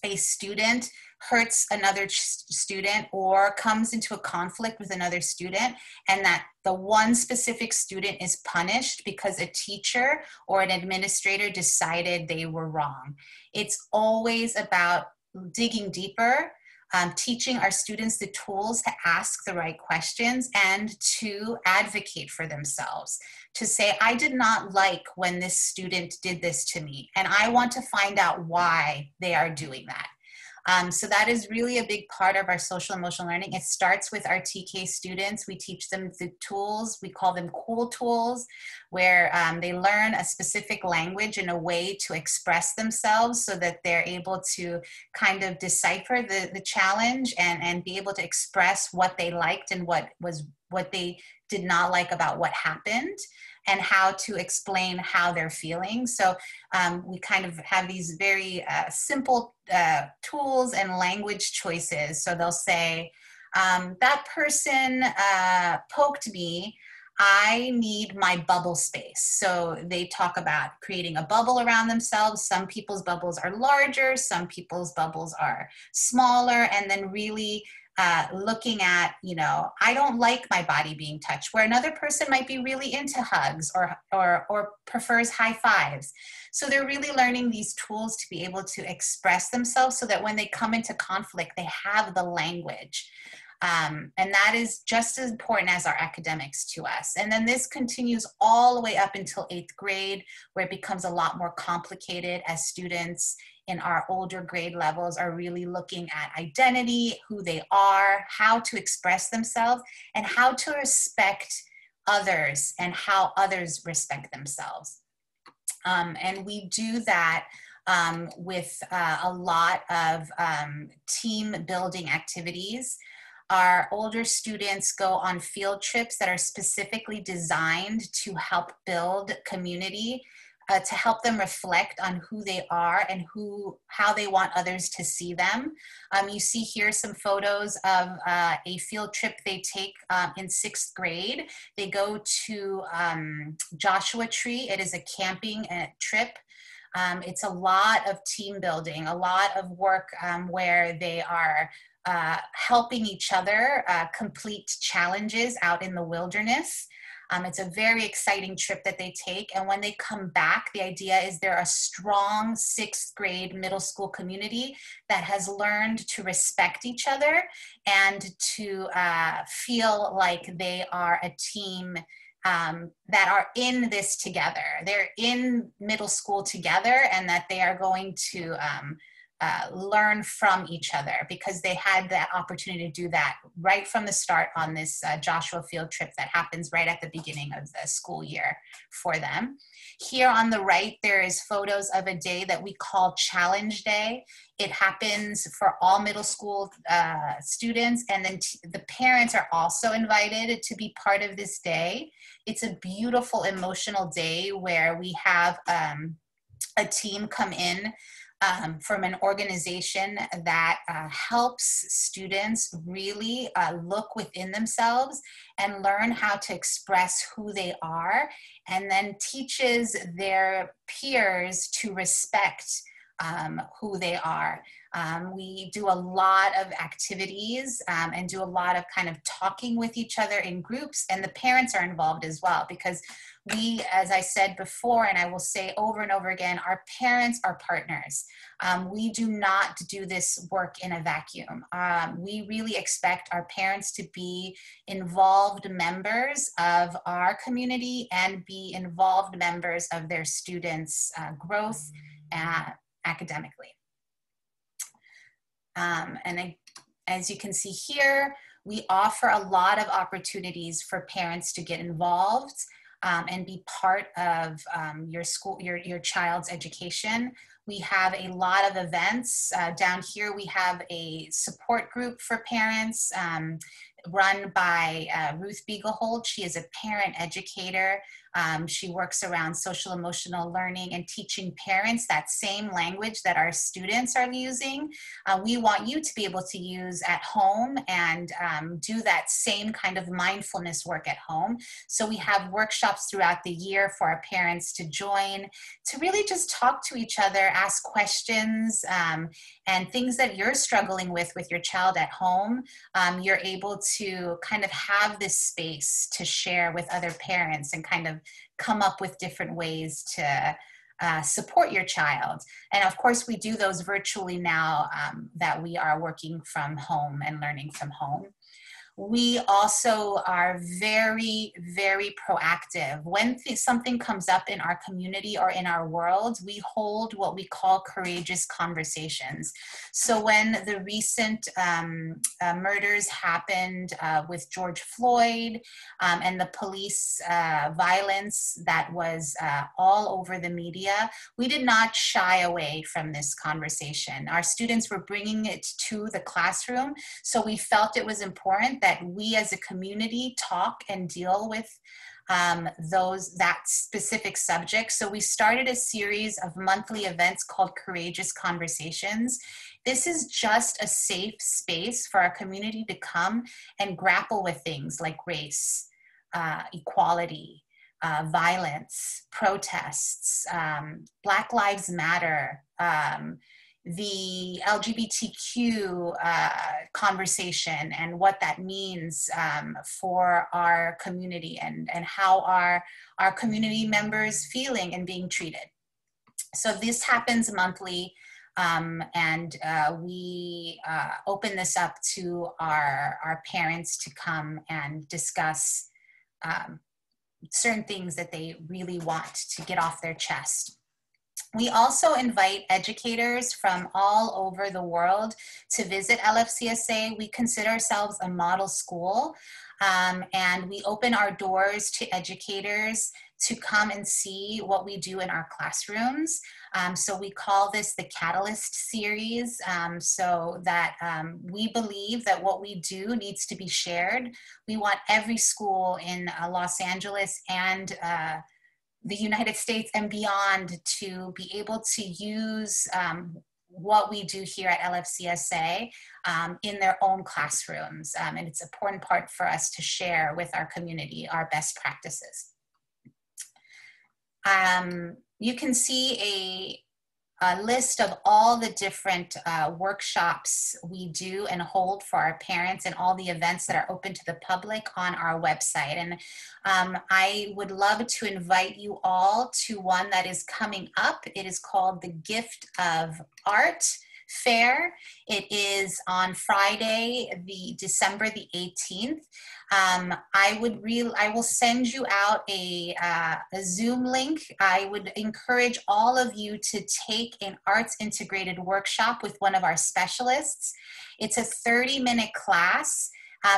a student hurts another student or comes into a conflict with another student and that the one specific student is punished because a teacher or an administrator decided they were wrong. It's always about digging deeper, teaching our students the tools to ask the right questions and to advocate for themselves, to say, I did not like when this student did this to me, and I want to find out why they are doing that. So that is really a big part of our social emotional learning. It starts with our TK students. We teach them the tools, we call them cool tools, where they learn a specific language in a way to express themselves so that they're able to kind of decipher the challenge and be able to express what they liked and what they did not like about what happened, and how to explain how they're feeling. So we kind of have these very simple tools and language choices. So they'll say, that person poked me, I need my bubble space. So they talk about creating a bubble around themselves. Some people's bubbles are larger, some people's bubbles are smaller, and then really looking at, you know, I don't like my body being touched, where another person might be really into hugs or prefers high fives. So they're really learning these tools to be able to express themselves so that when they come into conflict, they have the language. And that is just as important as our academics to us. And then this continues all the way up until 8th grade, where it becomes a lot more complicated as students in our older grade levels are really looking at identity, who they are, how to express themselves, and how to respect others and how others respect themselves. And we do that with a lot of team building activities. Our older students go on field trips that are specifically designed to help build community, to help them reflect on who they are and how they want others to see them. You see here some photos of a field trip they take in 6th grade. They go to Joshua Tree. It is a camping trip It's a lot of team building, a lot of work where they are helping each other complete challenges out in the wilderness. It's a very exciting trip that they take. And when they come back, the idea is they're a strong 6th grade middle school community that has learned to respect each other and to feel like they are a team that are in this together. They're in middle school together, and that they are going to learn from each other, because they had that opportunity to do that right from the start on this Joshua field trip that happens right at the beginning of the school year for them. Here on the right, there is photos of a day that we call Challenge Day. It happens for all middle school students, and then the parents are also invited to be part of this day. It's a beautiful, emotional day where we have a team come in from an organization that helps students really look within themselves and learn how to express who they are, and then teaches their peers to respect who they are. We do a lot of activities and do a lot of kind of talking with each other in groups, and the parents are involved as well, because we, as I said before, and I will say over and over again, our parents are partners. We do not do this work in a vacuum. We really expect our parents to be involved members of our community and be involved members of their students' growth academically. And as you can see here, we offer a lot of opportunities for parents to get involved and be part of your school, your child's education. We have a lot of events. Down here we have a support group for parents run by Ruth Beaglehold. She is a parent educator. She works around social emotional learning and teaching parents that same language that our students are using. We want you to be able to use at home and do that same kind of mindfulness work at home. So we have workshops throughout the year for our parents to join, to really just talk to each other, ask questions, and things that you're struggling with your child at home. You're able to kind of have this space to share with other parents and kind of come up with different ways to support your child. And of course, we do those virtually now that we are working from home and learning from home. We also are very, very proactive. When something comes up in our community or in our world, we hold what we call courageous conversations. So when the recent murders happened with George Floyd and the police violence that was all over the media, we did not shy away from this conversation. Our students were bringing it to the classroom, so we felt it was important that we as a community talk and deal with that specific subject. So we started a series of monthly events called Courageous Conversations. This is just a safe space for our community to come and grapple with things like race, equality, violence, protests, Black Lives Matter, the LGBTQ conversation and what that means for our community and how our community members feeling and being treated. So this happens monthly, and we open this up to our parents to come and discuss certain things that they really want to get off their chest. We also invite educators from all over the world to visit LFCSA. We consider ourselves a model school, and we open our doors to educators to come and see what we do in our classrooms. So we call this the Catalyst series, so that we believe that what we do needs to be shared. We want every school in Los Angeles and the United States and beyond to be able to use what we do here at LFCSA in their own classrooms. And it's an important part for us to share with our community our best practices. You can see list of all the different workshops we do and hold for our parents and all the events that are open to the public on our website. And I would love to invite you all to one that is coming up. It is called the Gift of Art Fair. It is on Friday, December the 18th. I will send you out a Zoom link. I would encourage all of you to take an arts integrated workshop with one of our specialists. It's a 30-minute class.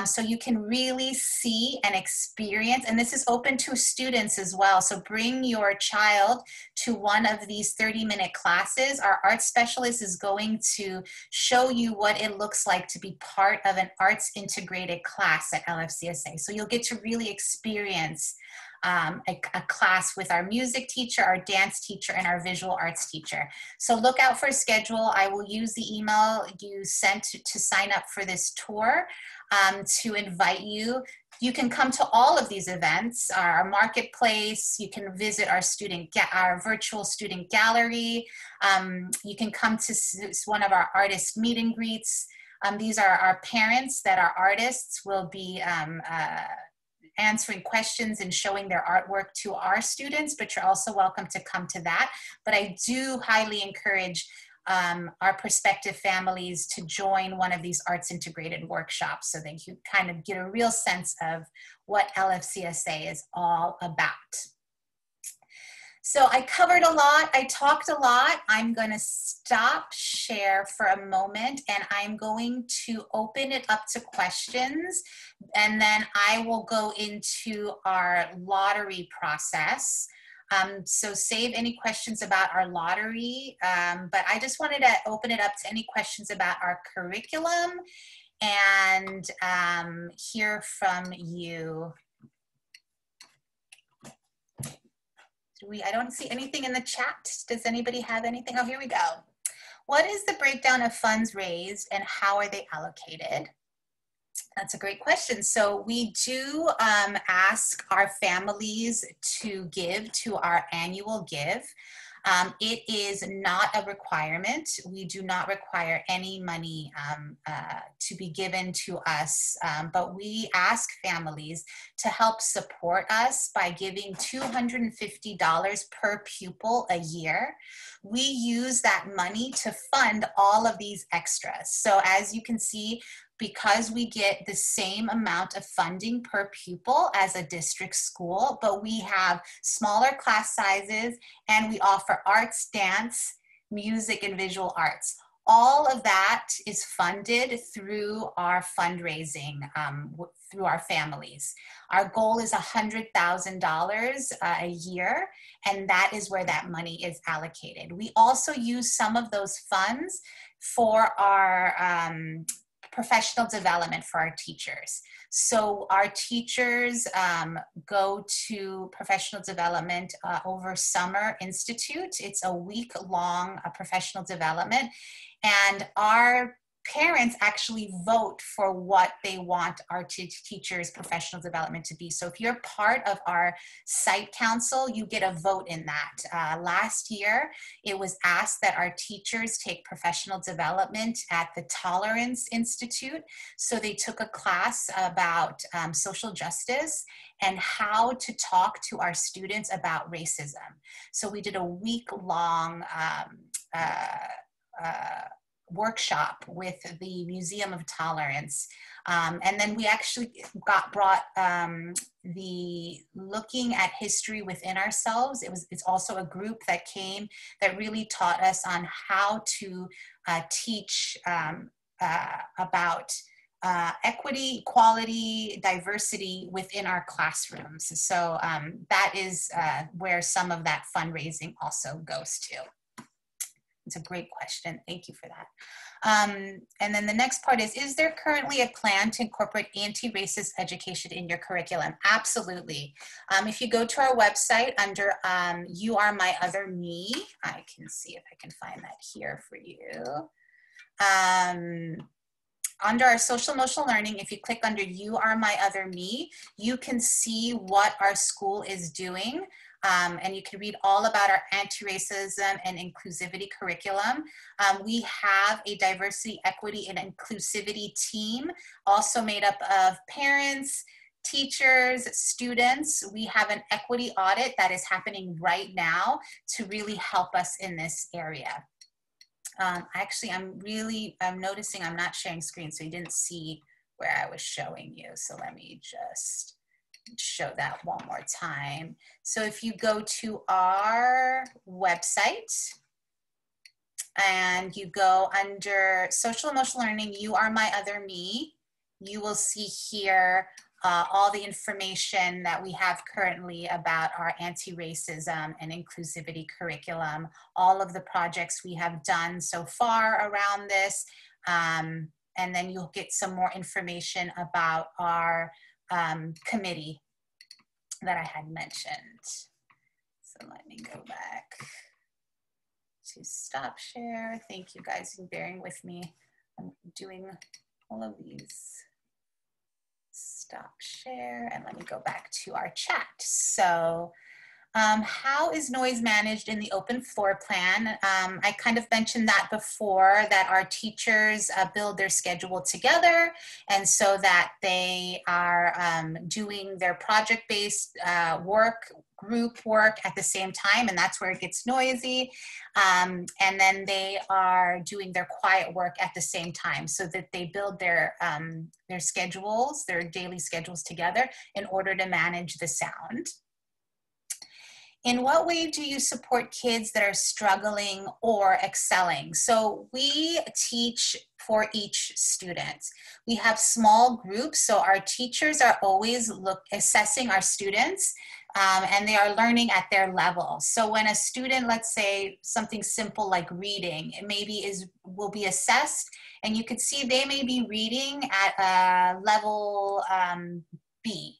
So you can really see and experience, and this is open to students as well. So bring your child to one of these 30-minute classes. Our arts specialist is going to show you what it looks like to be part of an arts integrated class at LFCSA. So you'll get to really experience a class with our music teacher, our dance teacher, and our visual arts teacher. So look out for a schedule. I will use the email you sent to sign up for this tour to invite you. You can come to all of these events, our marketplace. You can visit our virtual student gallery. You can come to one of our artist meet and greets. These are our parents that are artists will be answering questions and showing their artwork to our students, but you're also welcome to come to that. But I do highly encourage our prospective families to join one of these arts integrated workshops so that you kind of get a real sense of what LFCSA is all about. So I covered a lot, I talked a lot. I'm going to stop share for a moment and I'm going to open it up to questions, and then I will go into our lottery process. So save any questions about our lottery, but I just wanted to open it up to any questions about our curriculum and hear from you. I don't see anything in the chat. Does anybody have anything? Oh, here we go. What is the breakdown of funds raised and how are they allocated? That's a great question. So we do ask our families to give to our annual give. It is not a requirement. We do not require any money to be given to us, but we ask families to help support us by giving $250 per pupil a year. We use that money to fund all of these extras. So as you can see, because we get the same amount of funding per pupil as a district school, but we have smaller class sizes and we offer arts, dance, music, and visual arts. All of that is funded through our fundraising, through our families. Our goal is $100,000 a year, and that is where that money is allocated. We also use some of those funds for our professional development for our teachers. So our teachers go to professional development over Summer Institute. It's a week-long professional development, and our parents actually vote for what they want our teachers' professional development to be. So if you're part of our site council, you get a vote in that. Last year, it was asked that our teachers take professional development at the Tolerance Institute. So they took a class about social justice and how to talk to our students about racism. So we did a week-long workshop with the Museum of Tolerance. And then we actually brought the looking at history within ourselves. It's also a group that came that really taught us on how to teach about equity, equality, diversity within our classrooms. So that is where some of that fundraising also goes to. It's a great question. Thank you for that. And then the next part is there currently a plan to incorporate anti-racist education in your curriculum? Absolutely. If you go to our website under You Are My Other Me, I can see if I can find that here for you. Under our social emotional learning, if you click under You Are My Other Me, you can see what our school is doing and you can read all about our anti-racism and inclusivity curriculum. We have a diversity, equity, and inclusivity team, also made up of parents, teachers, students. We have an equity audit that is happening right now to really help us in this area. Actually, I'm noticing I'm not sharing screen, so you didn't see where I was showing you. So let me just show that one more time. So if you go to our website and you go under social emotional learning, You Are My Other Me, you will see here all the information that we have currently about our anti-racism and inclusivity curriculum, all of the projects we have done so far around this, and then you'll get some more information about our committee that I had mentioned. So let me go back to stop share. Thank you guys for bearing with me. I'm doing all of these. Stop share, and let me go back to our chat. So how is noise managed in the open floor plan? I kind of mentioned that before, that our teachers build their schedule together, and so that they are doing their project-based group work at the same time, and that's where it gets noisy. And then they are doing their quiet work at the same time, so that they build their schedules, their daily schedules together in order to manage the sound. In what way do you support kids that are struggling or excelling? So we teach for each student. We have small groups, so our teachers are always assessing our students, and they are learning at their level. So when a student, let's say something simple like reading, it maybe will be assessed, and you could see they may be reading at level B.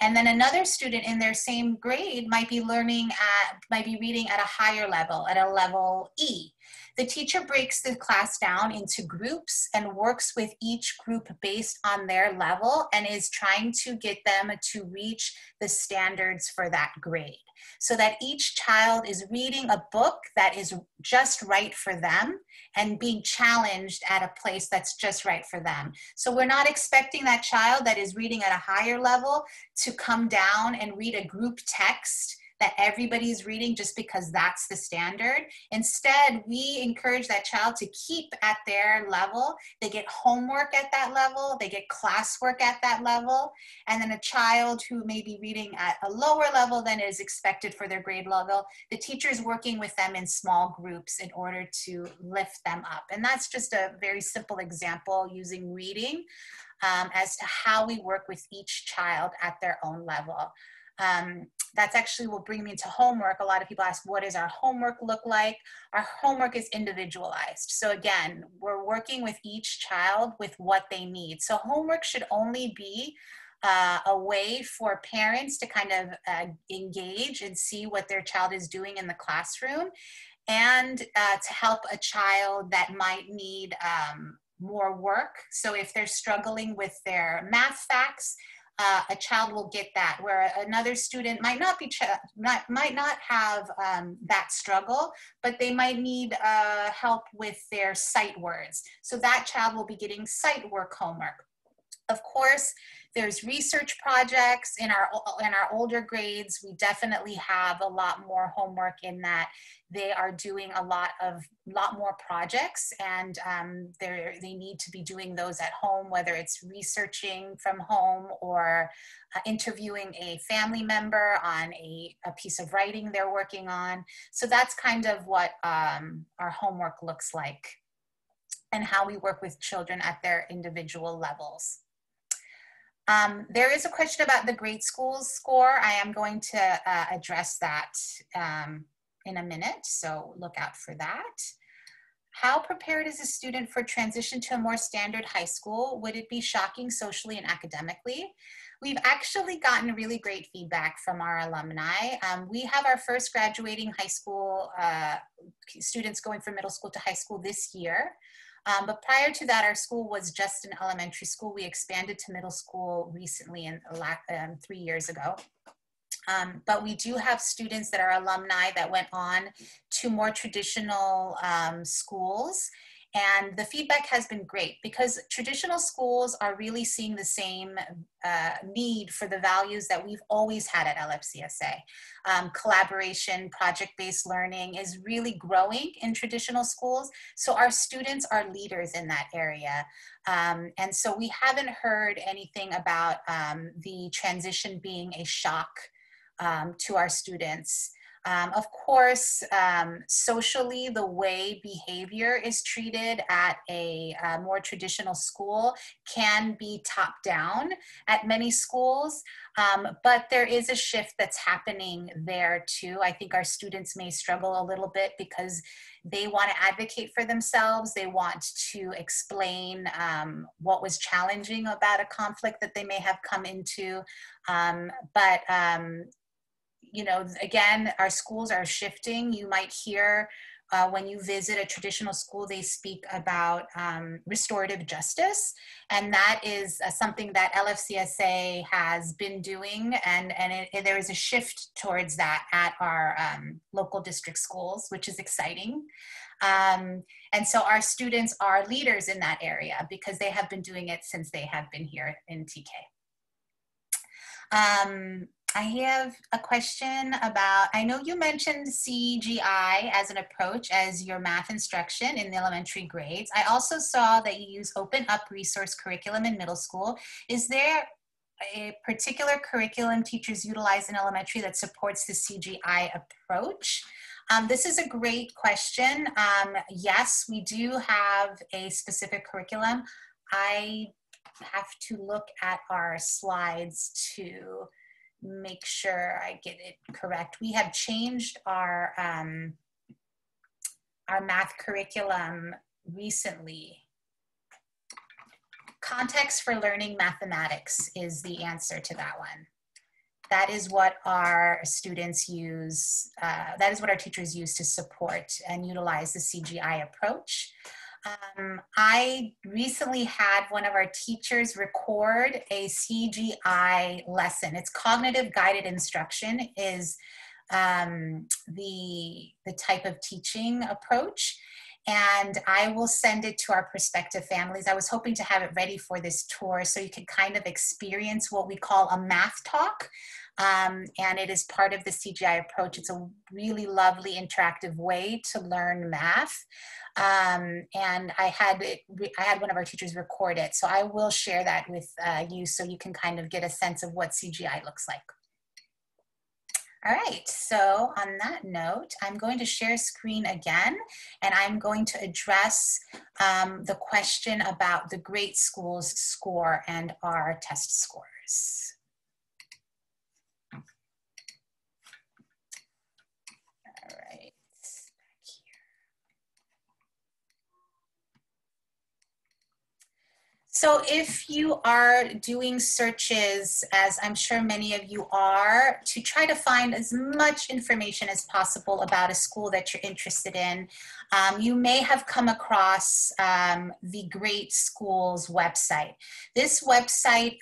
And then another student in their same grade might be reading at a higher level, at a level E. The teacher breaks the class down into groups and works with each group based on their level and is trying to get them to reach the standards for that grade, so that each child is reading a book that is just right for them and being challenged at a place that's just right for them. So we're not expecting that child that is reading at a higher level to come down and read a group text that everybody's reading just because that's the standard. Instead, we encourage that child to keep at their level. They get homework at that level, they get classwork at that level, and then a child who may be reading at a lower level than is expected for their grade level, the teacher is working with them in small groups in order to lift them up. And that's just a very simple example using reading as to how we work with each child at their own level. That's actually will bring me to homework. A lot of people ask, what does our homework look like? Our homework is individualized. So again, we're working with each child with what they need. So homework should only be a way for parents to kind of engage and see what their child is doing in the classroom, and to help a child that might need more work. So if they're struggling with their math facts, a child will get that, where another student might not have that struggle, but they might need help with their sight words. So that child will be getting sight work homework. Of course, there's research projects in our older grades. We definitely have a lot more homework in that they are doing a lot more projects, and they need to be doing those at home, whether it's researching from home or interviewing a family member on a piece of writing they're working on. So that's kind of what our homework looks like and how we work with children at their individual levels. There is a question about the grade schools score. I am going to address that in a minute, so look out for that. How prepared is a student for transition to a more standard high school? Would it be shocking socially and academically? We've actually gotten really great feedback from our alumni. We have our first graduating high school students going from middle school to high school this year. But prior to that, our school was just an elementary school. We expanded to middle school recently, 3 years ago. But we do have students that are alumni that went on to more traditional schools. And the feedback has been great because traditional schools are really seeing the same need for the values that we've always had at LFCSA. Collaboration, project-based learning is really growing in traditional schools. So our students are leaders in that area. And so we haven't heard anything about the transition being a shock to our students. Of course, socially, the way behavior is treated at a more traditional school can be top down at many schools, but there is a shift that's happening there too. I think our students may struggle a little bit because they want to advocate for themselves. They want to explain what was challenging about a conflict that they may have come into, you know, again, our schools are shifting. You might hear when you visit a traditional school, they speak about restorative justice. And that is something that LFCSA has been doing. And there is a shift towards that at our local district schools, which is exciting. And so our students are leaders in that area because they have been doing it since they have been here in TK. I have a question about, I know you mentioned CGI as an approach as your math instruction in the elementary grades. I also saw that you use open up resource curriculum in middle school. Is there a particular curriculum teachers utilize in elementary that supports the CGI approach? This is a great question. Yes, we do have a specific curriculum. I have to look at our slides to make sure I get it correct. We have changed our math curriculum recently. Context for learning mathematics is the answer to that one. That is what our students use, that is what our teachers use to support and utilize the CGI approach. I recently had one of our teachers record a CGI lesson. It's cognitive guided instruction is the type of teaching approach. And I will send it to our prospective families. I was hoping to have it ready for this tour so you could kind of experience what we call a math talk. And it is part of the CGI approach. It's a really lovely interactive way to learn math. And I had one of our teachers record it. So I will share that with you so you can kind of get a sense of what CGI looks like. All right, so on that note, I'm going to share screen again, and I'm going to address the question about the Great Schools score and our test scores. All right, back here. So if you are doing searches, as I'm sure many of you are, to try to find as much information as possible about a school that you're interested in, you may have come across the Great Schools website. This website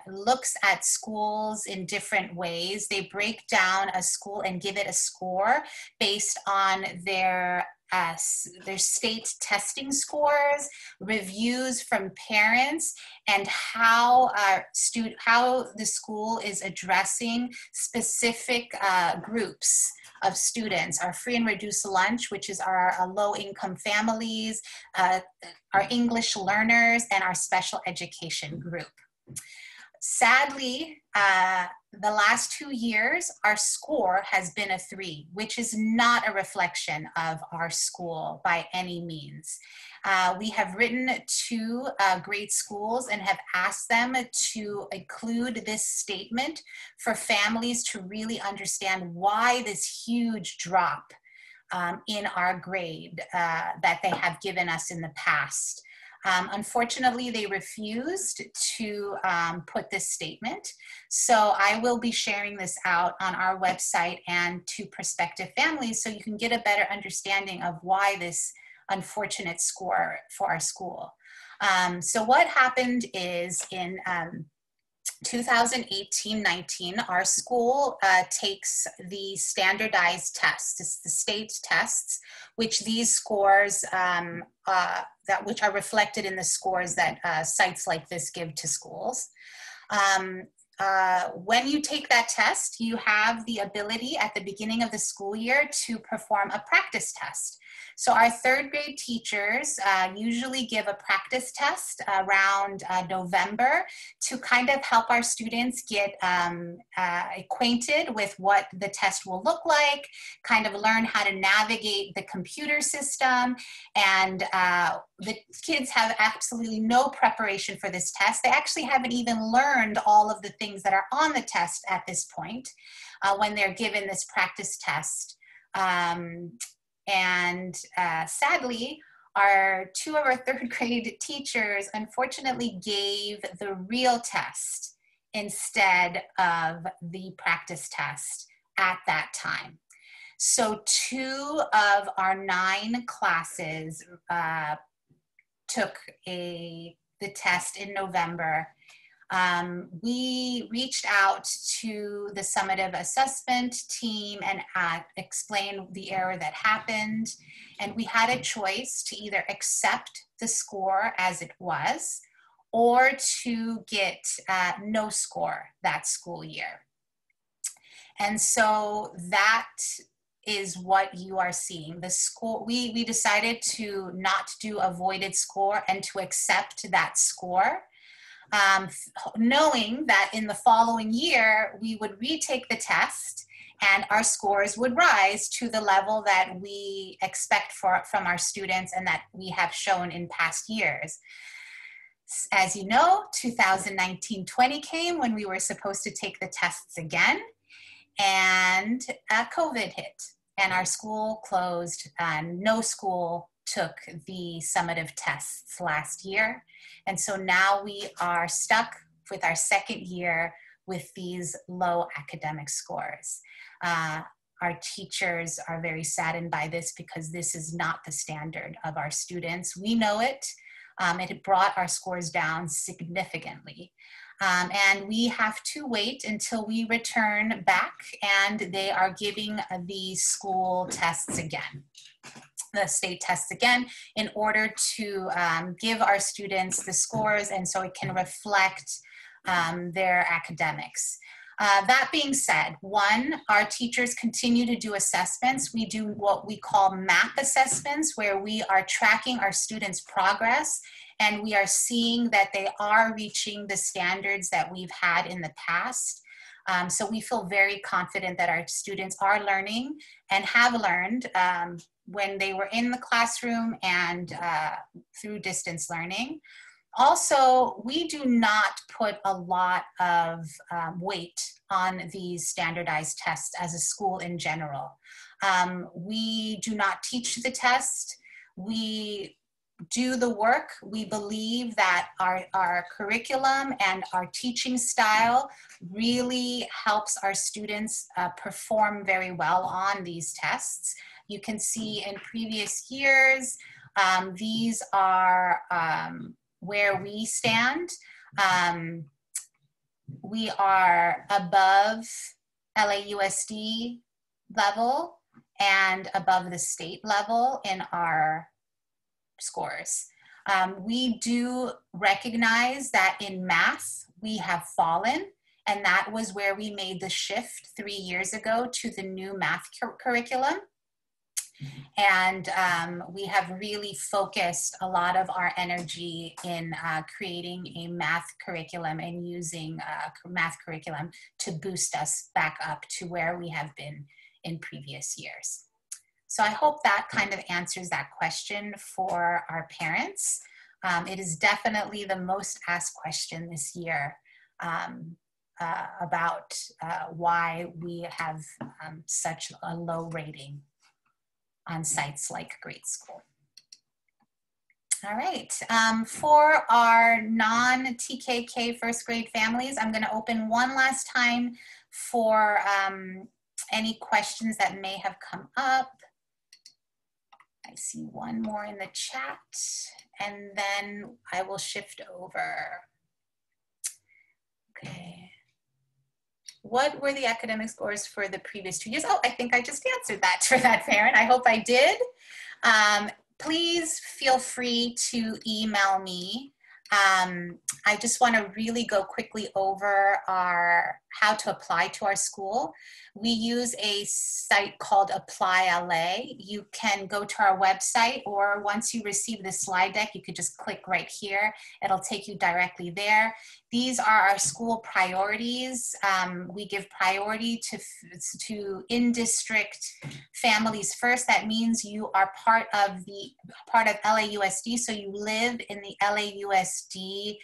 looks at schools in different ways. They break down a school and give it a score based on their state testing scores, reviews from parents, and how the school is addressing specific groups of students. Our free and reduced lunch, which is our low-income families, our English learners, and our special education group. Sadly, the last 2 years, our score has been a 3, which is not a reflection of our school by any means. We have written to Great Schools and have asked them to include this statement for families to really understand why this huge drop in our grade that they have given us in the past. Unfortunately, they refused to put this statement. So I will be sharing this out on our website and to prospective families so you can get a better understanding of why this unfortunate score for our school. So what happened is in 2018-19, our school takes the standardized tests. It's the state tests, which these scores, which are reflected in the scores that sites like this give to schools. When you take that test, you have the ability at the beginning of the school year to perform a practice test. So our third grade teachers usually give a practice test around November to kind of help our students get acquainted with what the test will look like, kind of learn how to navigate the computer system. And the kids have absolutely no preparation for this test. They actually haven't even learned all of the things that are on the test at this point when they're given this practice test. Sadly, two of our third grade teachers unfortunately gave the real test instead of the practice test at that time. So 2 of our 9 classes took the test in November. We reached out to the summative assessment team and explained the error that happened. And we had a choice to either accept the score as it was or to get no score that school year. And so that is what you are seeing. The score, we decided to not do a voided score and to accept that score. Knowing that in the following year, we would retake the test and our scores would rise to the level that we expect from our students and that we have shown in past years. As you know, 2019-20 came when we were supposed to take the tests again, and COVID hit and our school closed and no school took the summative tests last year. And so now we are stuck with our second year with these low academic scores. Our teachers are very saddened by this because this is not the standard of our students. We know it. It brought our scores down significantly. And we have to wait until we return back and they are giving the school tests again, the state tests again, in order to give our students the scores and so it can reflect their academics. That being said, one, our teachers continue to do assessments. We do what we call MAP assessments, where we are tracking our students' progress and we are seeing that they are reaching the standards that we've had in the past. So we feel very confident that our students are learning and have learned when they were in the classroom and through distance learning. Also, we do not put a lot of weight on these standardized tests as a school in general. We do not teach the test. We do the work. We believe that our curriculum and our teaching style really helps our students perform very well on these tests. You can see in previous years, these are where we stand. We are above LAUSD level and above the state level in our scores. We do recognize that in math, we have fallen, and that was where we made the shift 3 years ago to the new math curriculum. And we have really focused a lot of our energy in creating a math curriculum and using math curriculum to boost us back up to where we have been in previous years. So I hope that kind of answers that question for our parents. It is definitely the most asked question this year about why we have such a low rating on sites like Great School. All right, for our non-TKK first grade families, I'm gonna open one last time for any questions that may have come up. I see one more in the chat, and then I will shift over. Okay. what were the academic scores for the previous 2 years? Oh, I think I just answered that for that parent. I hope I did. Please feel free to email me. I just want to really go quickly over how to apply to our school. We use a site called Apply LA. You can go to our website, or once you receive the slide deck, you could just click right here. It'll take you directly there. These are our school priorities. We give priority to in-district families first. That means you are part of LAUSD, so you live in the LAUSD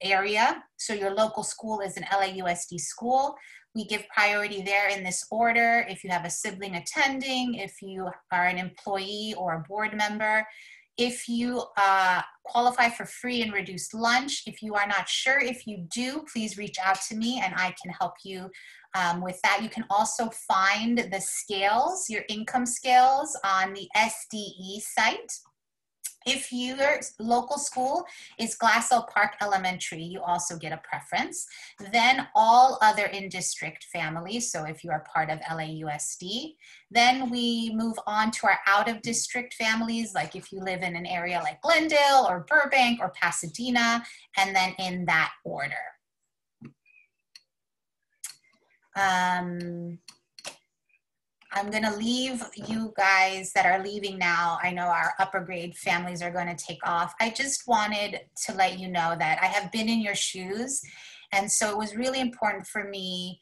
area. So your local school is an LAUSD school. We give priority there in this order. If you have a sibling attending, if you are an employee or a board member, if you qualify for free and reduced lunch. If you are not sure if you do, please reach out to me and I can help you with that. You can also find the scales, your income scales, on the SDE site. If your local school is Glassell Park Elementary, you also get a preference. Then all other in-district families, so if you are part of LAUSD. Then we move on to our out-of-district families, like if you live in an area like Glendale or Burbank or Pasadena, and then in that order. I'm gonna leave you guys that are leaving now. I know our upper grade families are gonna take off. I just wanted to let you know that I have been in your shoes. And so it was really important for me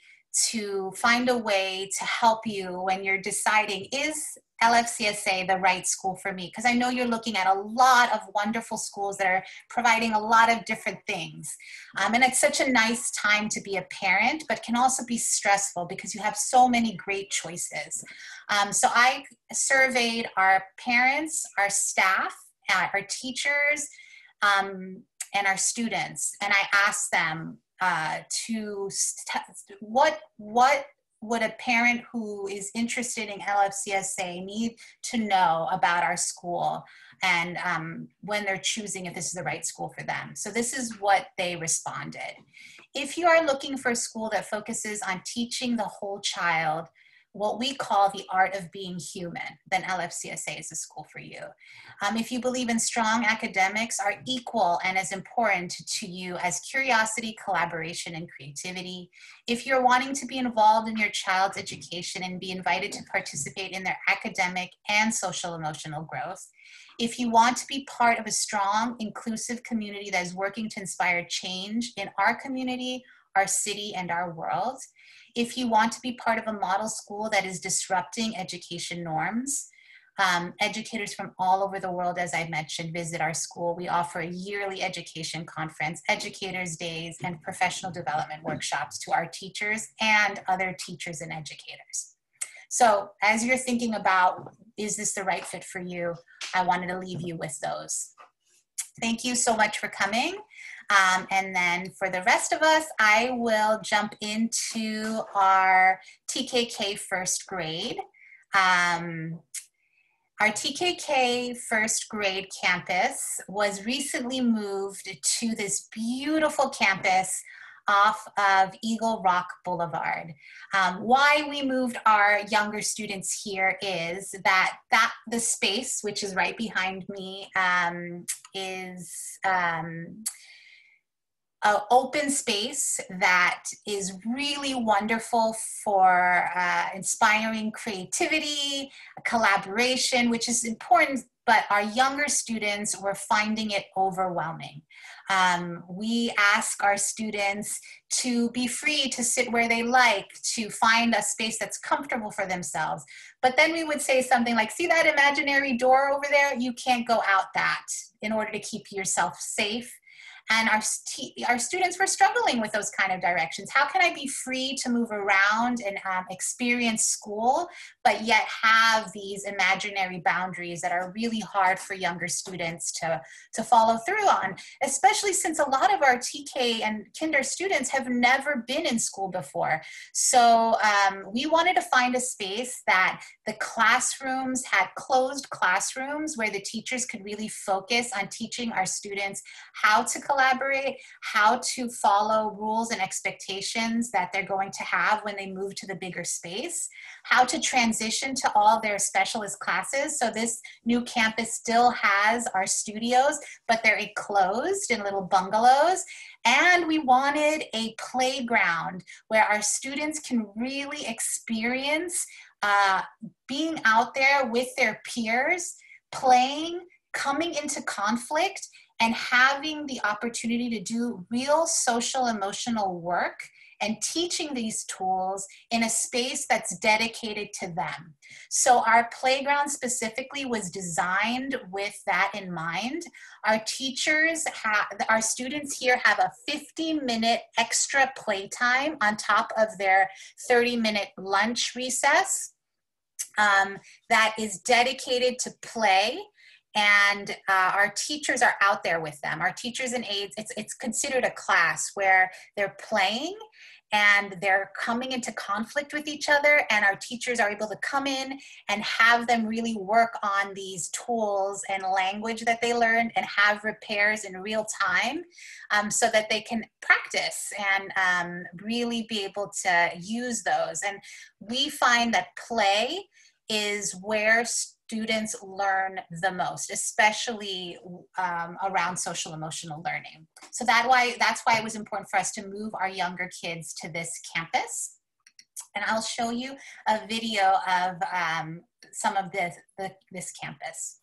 to find a way to help you when you're deciding, is LFCSA the right school for me? Because I know you're looking at a lot of wonderful schools that are providing a lot of different things. And it's such a nice time to be a parent, but can also be stressful because you have so many great choices. So I surveyed our parents, our staff, our teachers, and our students. And I asked them what would a parent who is interested in LFCSA need to know about our school and when they're choosing if this is the right school for them. So this is what they responded. If you are looking for a school that focuses on teaching the whole child what we call the art of being human, then LFCSA is a school for you. If you believe in strong academics are equal and as important to you as curiosity, collaboration, and creativity. If you're wanting to be involved in your child's education and be invited to participate in their academic and social emotional growth. If you want to be part of a strong, inclusive community that is working to inspire change in our community, our city, and our world. If you want to be part of a model school that is disrupting education norms, educators from all over the world, as I mentioned, visit our school. We offer a yearly education conference, educators' days, and professional development workshops to our teachers and other teachers and educators. So as you're thinking about, is this the right fit for you? I wanted to leave you with those. Thank you so much for coming. And then for the rest of us, I will jump into our TKK first grade. Our TKK first grade campus was recently moved to this beautiful campus off of Eagle Rock Boulevard. Why we moved our younger students here is that the space, which is right behind me, is an open space that is really wonderful for inspiring creativity, collaboration, which is important, but our younger students were finding it overwhelming. We ask our students to be free to sit where they like, to find a space that's comfortable for themselves. But then we would say something like, see that imaginary door over there? You can't go out that in order to keep yourself safe. And our students were struggling with those kind of directions. How can I be free to move around and experience school, but yet have these imaginary boundaries that are really hard for younger students to follow through on, especially since a lot of our TK and kinder students have never been in school before. So we wanted to find a space that the classrooms had closed classrooms where the teachers could really focus on teaching our students how to collaborate, collaborate, how to follow rules and expectations that they're going to have when they move to the bigger space, how to transition to all their specialist classes. So this new campus still has our studios, but they're enclosed in little bungalows. And we wanted a playground where our students can really experience being out there with their peers, playing, coming into conflict, and having the opportunity to do real social emotional work and teaching these tools in a space that's dedicated to them. So our playground specifically was designed with that in mind. Our teachers our students here have a 50-minute extra playtime on top of their 30-minute lunch recess that is dedicated to play. And our teachers are out there with them. Our teachers and aides, it's considered a class where they're playing and they're coming into conflict with each other, and our teachers are able to come in and have them really work on these tools and language that they learned and have repairs in real time so that they can practice and really be able to use those. And we find that play is where students learn the most, especially around social emotional learning. So that's why it was important for us to move our younger kids to this campus. And I'll show you a video of some of this campus.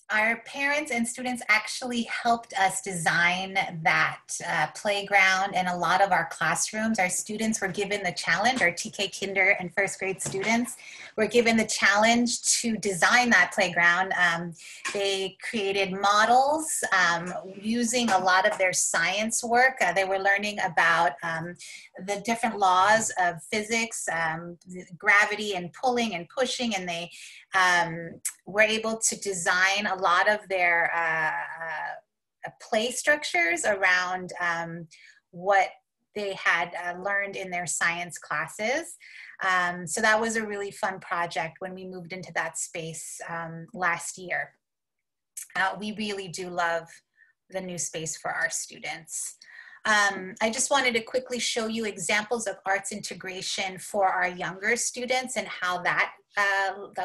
Our parents and students actually helped us design that playground and a lot of our classrooms. Our students were given the challenge, our TK Kinder and first grade students were given the challenge to design that playground. They created models using a lot of their science work. They were learning about the different laws of physics, gravity and pulling and pushing, and they were able to design a lot of their play structures around what they had learned in their science classes. So that was a really fun project when we moved into that space last year. We really do love the new space for our students. I just wanted to quickly show you examples of arts integration for our younger students and how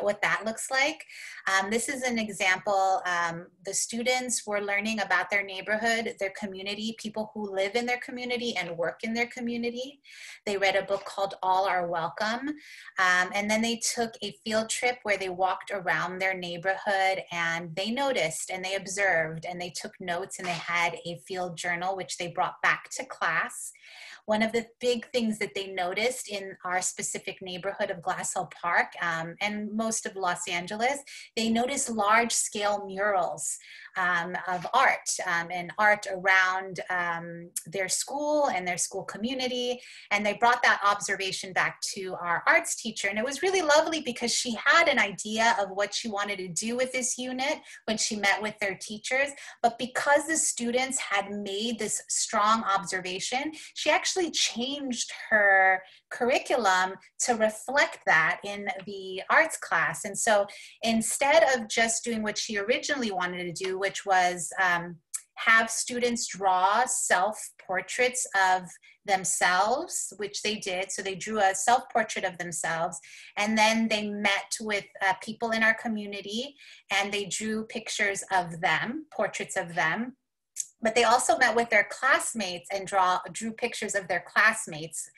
what that looks like. This is an example. The students were learning about their neighborhood, their community, people who live in their community and work in their community. They read a book called All Are Welcome. And then they took a field trip where they walked around their neighborhood and they noticed and they observed and they took notes and they had a field journal which they brought back to class. One of the big things that they noticed in our specific neighborhood of Glass Hill Park and most of Los Angeles, they noticed large-scale murals of art and art around their school and their school community. And they brought that observation back to our arts teacher. And it was really lovely because she had an idea of what she wanted to do with this unit when she met with their teachers. But because the students had made this strong observation, she actually changed her curriculum to reflect that in the arts class. And so instead of just doing what she originally wanted to do, which was have students draw self-portraits of themselves, which they did. So they drew a self-portrait of themselves, and then they met with people in our community and they drew pictures of them, portraits of them. But they also met with their classmates and drew pictures of their classmates.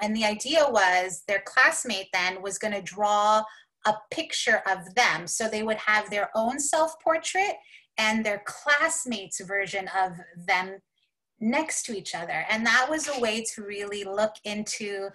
And the idea was their classmate then was going to draw a picture of them. So they would have their own self-portrait and their classmates' version of them next to each other. And that was a way to really look into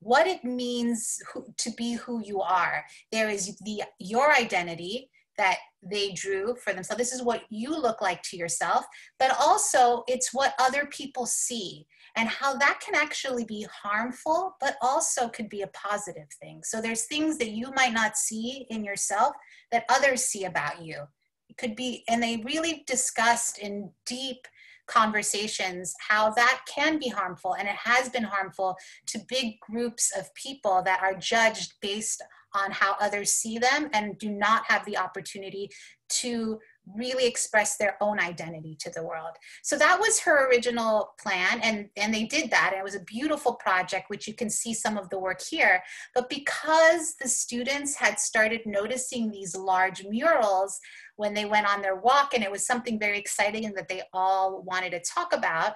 what it means to be who you are. There is your identity that they drew for themselves. This is what you look like to yourself, but also it's what other people see and how that can actually be harmful, but also could be a positive thing. So there's things that you might not see in yourself that others see about you. It could be, and they really discussed in deep conversations how that can be harmful, and it has been harmful to big groups of people that are judged based on how others see them and do not have the opportunity to really express their own identity to the world. So that was her original plan, and they did that. It was a beautiful project, which you can see some of the work here. But because the students had started noticing these large murals when they went on their walk, and it was something very exciting and that they all wanted to talk about,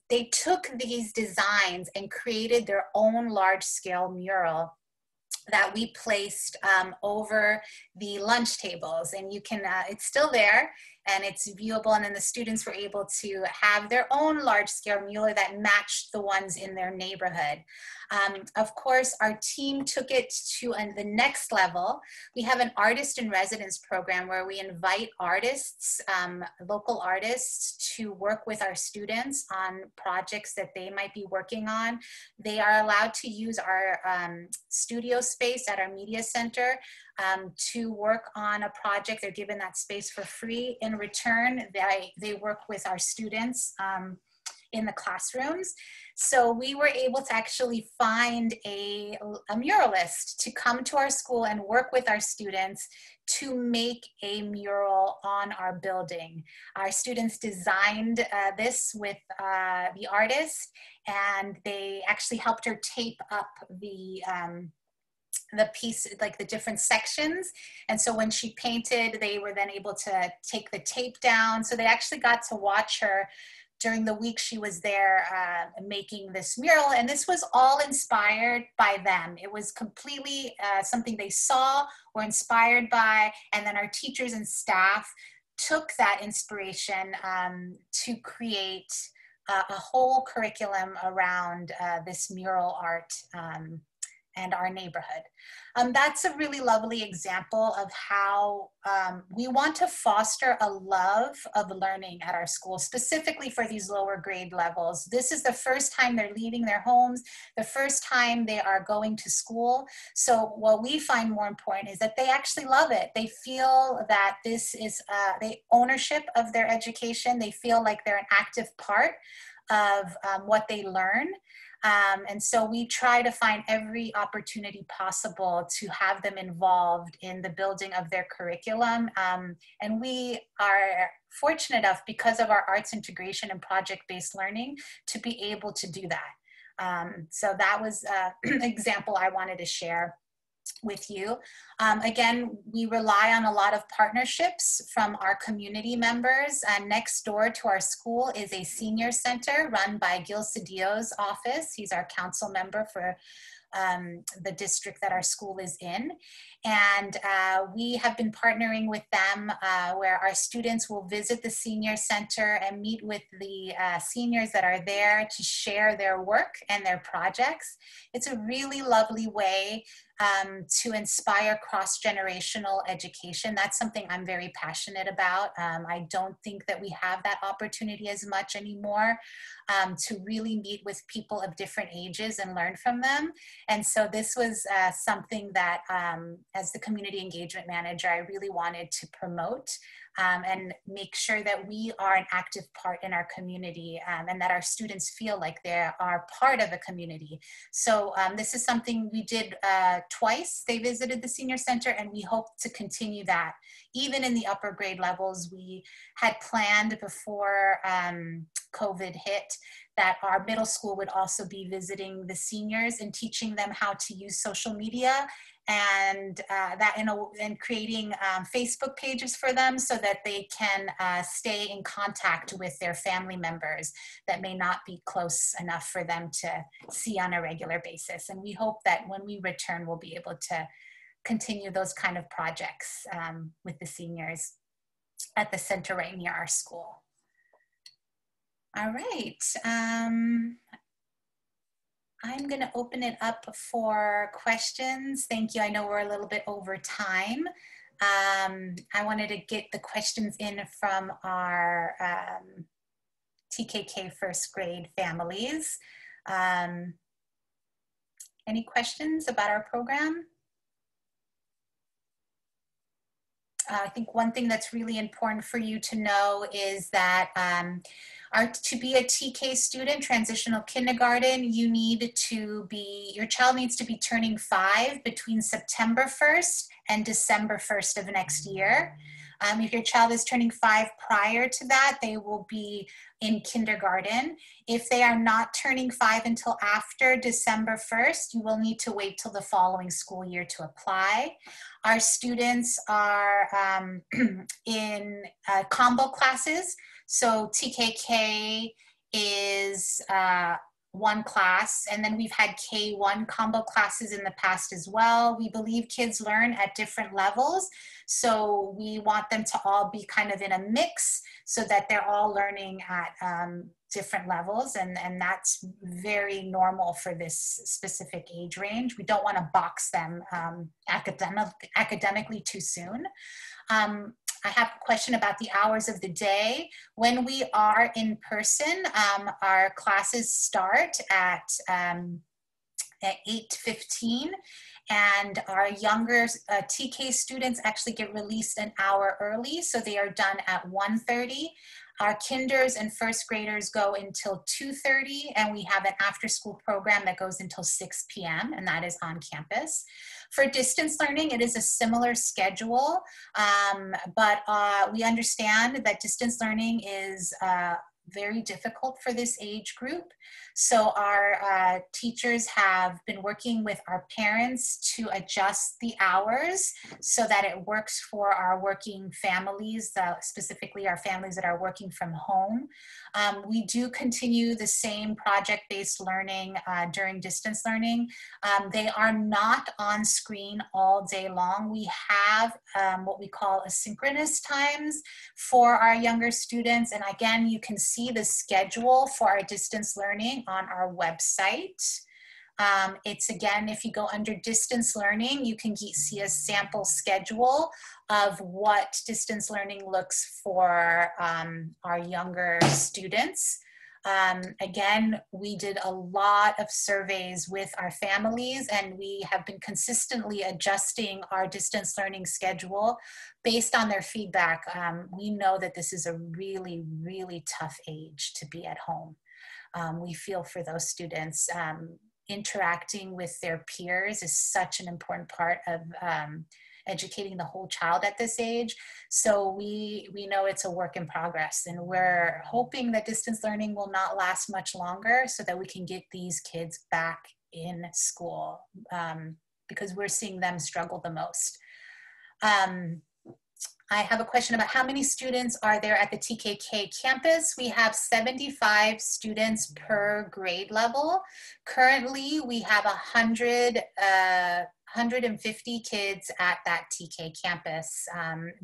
they took these designs and created their own large-scale mural that we placed over the lunch tables. And you can, it's still there and it's viewable. And then the students were able to have their own large-scale mural that matched the ones in their neighborhood. Of course, our team took it to the next level. We have an artist in residence program where we invite artists, local artists, to work with our students on projects that they might be working on. They are allowed to use our studio space at our media center to work on a project. They're given that space for free. In return, they work with our students in the classrooms. So we were able to actually find a muralist to come to our school and work with our students to make a mural on our building. Our students designed this with the artist, and they actually helped her tape up the piece, like the different sections. And so when she painted, they were then able to take the tape down. So they actually got to watch her during the week she was there making this mural. And this was all inspired by them. It was completely something they saw, were inspired by, and then our teachers and staff took that inspiration to create a whole curriculum around this mural art and our neighborhood. That's a really lovely example of how we want to foster a love of learning at our school, specifically for these lower grade levels. This is the first time they're leaving their homes, the first time they are going to school. So what we find more important is that they actually love it. They feel that this is the ownership of their education. They feel like they're an active part of what they learn. And so we try to find every opportunity possible to have them involved in the building of their curriculum. And we are fortunate enough, because of our arts integration and project-based learning, to be able to do that. So that was an example I wanted to share with you. Again, we rely on a lot of partnerships from our community members. And next door to our school is a senior center run by Gil Cedillo's office. He's our council member for the district that our school is in. And we have been partnering with them where our students will visit the senior center and meet with the seniors that are there to share their work and their projects. It's a really lovely way to inspire cross-generational education. That's something I'm very passionate about. I don't think that we have that opportunity as much anymore to really meet with people of different ages and learn from them. And so this was something that as the community engagement manager, I really wanted to promote and make sure that we are an active part in our community, and that our students feel like they are part of a community. So this is something we did twice. They visited the senior center, and we hope to continue that. Even in the upper grade levels, we had planned before COVID hit that our middle school would also be visiting the seniors and teaching them how to use social media, and and creating Facebook pages for them so that they can stay in contact with their family members that may not be close enough for them to see on a regular basis. And we hope that when we return, we'll be able to continue those kind of projects with the seniors at the center right near our school. All right. I'm going to open it up for questions. Thank you. I know we're a little bit over time. I wanted to get the questions in from our TKK first grade families. Any questions about our program? I think one thing that's really important for you to know is that to be a TK student, transitional kindergarten, your child needs to be turning 5 between September 1st and December 1st of next year. If your child is turning 5 prior to that, they will be in kindergarten. If they are not turning 5 until after December 1st, you will need to wait till the following school year to apply. Our students are in combo classes. So TKK is one class, and then we've had K1 combo classes in the past as well. We believe kids learn at different levels, so we want them to all be kind of in a mix so that they're all learning at different levels, and that's very normal for this specific age range. We don't want to box them academically too soon. I have a question about the hours of the day. When we are in person, our classes start at 8:15, and our younger TK students actually get released an hour early, so they are done at 1:30. Our kinders and first graders go until 2:30, and we have an after-school program that goes until 6 p.m., and that is on campus. For distance learning, it is a similar schedule, but we understand that distance learning is very difficult for this age group. So our teachers have been working with our parents to adjust the hours so that it works for our working families, specifically our families that are working from home. We do continue the same project-based learning during distance learning. They are not on screen all day long. We have what we call asynchronous times for our younger students. And again, you can see the schedule for our distance learning on our website. It's again, if you go under distance learning, you can see a sample schedule of what distance learning looks for our younger students. Again, we did a lot of surveys with our families, and we have been consistently adjusting our distance learning schedule based on their feedback. We know that this is a really, really tough age to be at home. We feel for those students. Interacting with their peers is such an important part of educating the whole child at this age. So we know it's a work in progress, and we're hoping that distance learning will not last much longer so that we can get these kids back in school, because we're seeing them struggle the most. I have a question about how many students are there at the TKK campus. We have 75 students per grade level. Currently, we have 150 kids at that TK campus.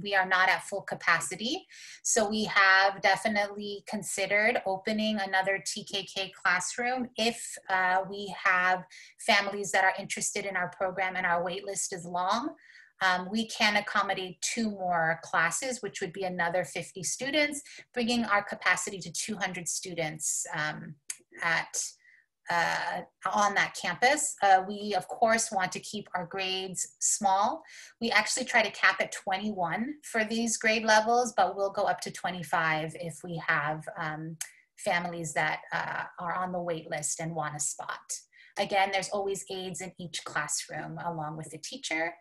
We are not at full capacity, so we have definitely considered opening another TKK classroom if we have families that are interested in our program and our wait list is long. We can accommodate 2 more classes, which would be another 50 students, bringing our capacity to 200 students at on that campus. We, of course, want to keep our grades small. We actually try to cap at 21 for these grade levels, but we'll go up to 25 if we have families that are on the wait list and want a spot. Again, there's always aides in each classroom along with the teacher.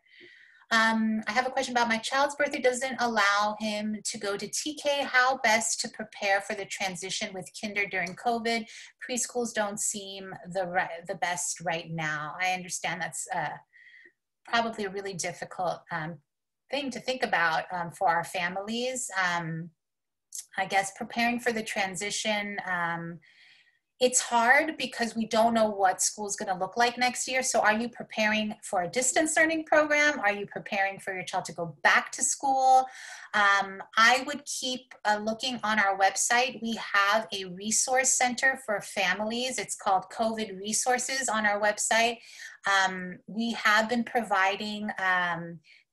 I have a question about my child's birthday doesn't allow him to go to TK. How best to prepare for the transition with kinder during COVID? Preschools don't seem the best right now. I understand that's probably a really difficult thing to think about for our families. I guess preparing for the transition, it's hard because we don't know what school's going to look like next year. So are you preparing for a distance learning program? Are you preparing for your child to go back to school? I would keep looking on our website. We have a resource center for families. It's called COVID Resources on our website. We have been providing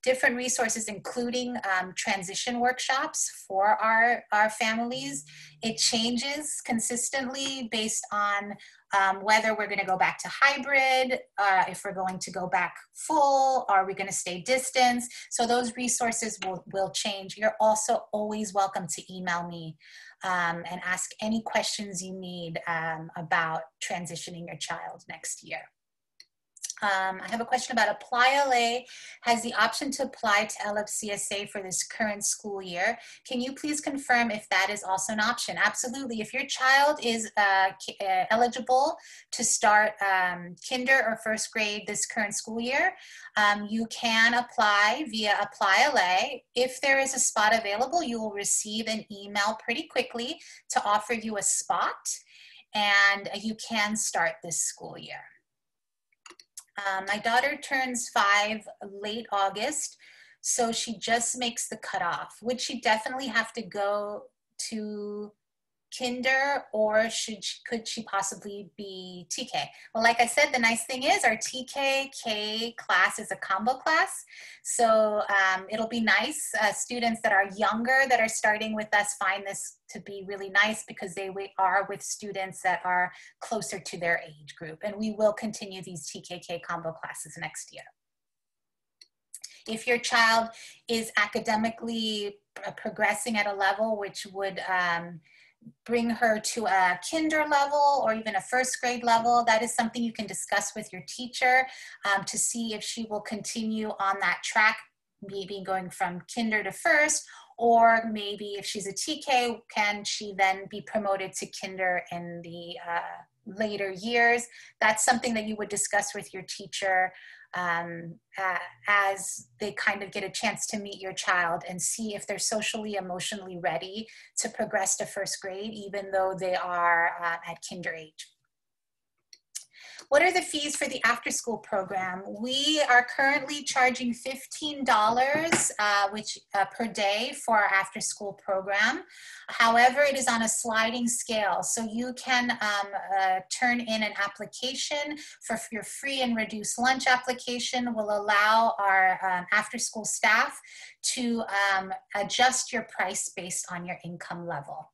different resources, including transition workshops for our families. It changes consistently based on whether we're going to go back to hybrid, if we're going to go back full, are we going to stay distance? So those resources will change. You're also always welcome to email me and ask any questions you need about transitioning your child next year. I have a question about Apply LA has the option to apply to LFCSA for this current school year. Can you please confirm if that is also an option? Absolutely. If your child is eligible to start kinder or first grade this current school year, you can apply via Apply LA. If there is a spot available, you will receive an email pretty quickly to offer you a spot, and you can start this school year. My daughter turns 5 late August, so she just makes the cutoff. Would she definitely have to go to kinder, or could she possibly be TK? Well, like I said, the nice thing is our TK-K class is a combo class. So it'll be nice. Students that are younger that are starting with us find this to be really nice because they are with students that are closer to their age group. And we will continue these TK-K combo classes next year. If your child is academically progressing at a level which would bring her to a kinder level or even a first grade level, that is something you can discuss with your teacher to see if she will continue on that track, maybe going from kinder to first, or maybe if she's a TK, can she then be promoted to kinder in the later years? That's something that you would discuss with your teacher as they kind of get a chance to meet your child and see if they're socially, emotionally ready to progress to first grade, even though they are at kinder age. What are the fees for the after-school program? We are currently charging $15 per day for our after-school program. However, it is on a sliding scale. So you can turn in an application for your free and reduced lunch application. Will allow our after-school staff to adjust your price based on your income level.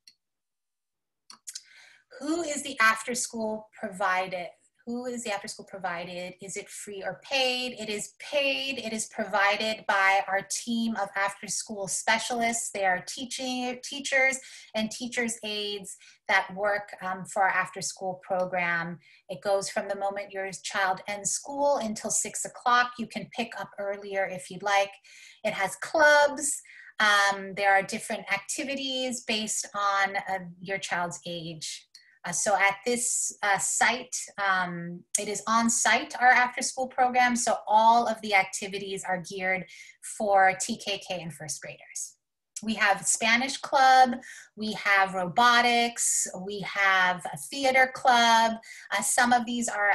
Who is the after-school provided? Who is the after-school provided? Is it free or paid? It is paid. It is provided by our team of after-school specialists. They are teachers and teachers' aides that work for our after-school program. It goes from the moment your child ends school until 6 o'clock. You can pick up earlier if you'd like. It has clubs. There are different activities based on your child's age. So at this site, it is on site, our after school program. So all of the activities are geared for TK-K and first graders. We have Spanish club, we have robotics, we have a theater club. Some of these are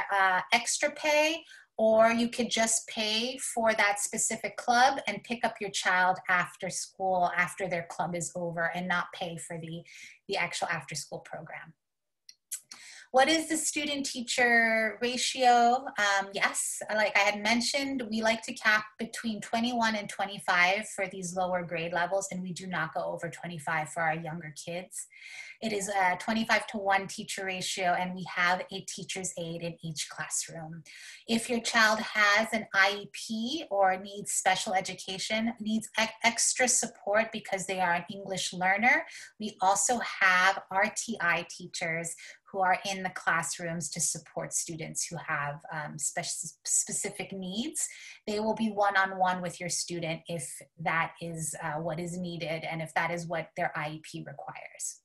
extra pay, or you could just pay for that specific club and pick up your child after school, after their club is over, and not pay for the actual after school program. What is the student-teacher ratio? Yes, like I had mentioned, we like to cap between 21 and 25 for these lower grade levels, and we do not go over 25 for our younger kids. It is a 25-to-1 teacher ratio, and we have a teacher's aide in each classroom. If your child has an IEP or needs special education, needs extra support because they are an English learner, we also have RTI teachers who are in the classrooms to support students who have specific needs. They will be one-on-one with your student if that is what is needed and if that is what their IEP requires.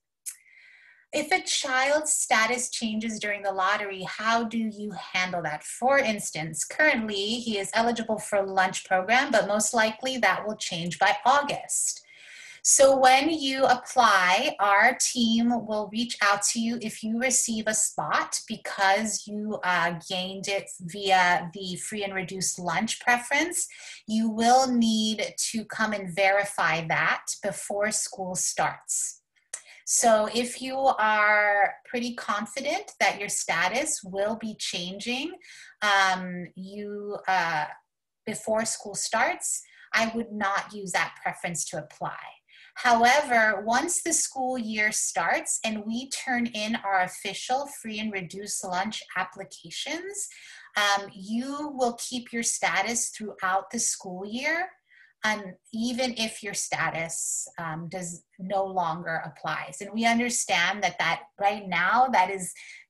If a child's status changes during the lottery, how do you handle that? For instance, currently he is eligible for a lunch program, but most likely that will change by August. So when you apply, our team will reach out to you if you receive a spot because you gained it via the free and reduced lunch preference. You will need to come and verify that before school starts. So if you are pretty confident that your status will be changing before school starts, I would not use that preference to apply. However, once the school year starts and we turn in our official free and reduced lunch applications, you will keep your status throughout the school year. Even if your status does no longer applies. And we understand that right now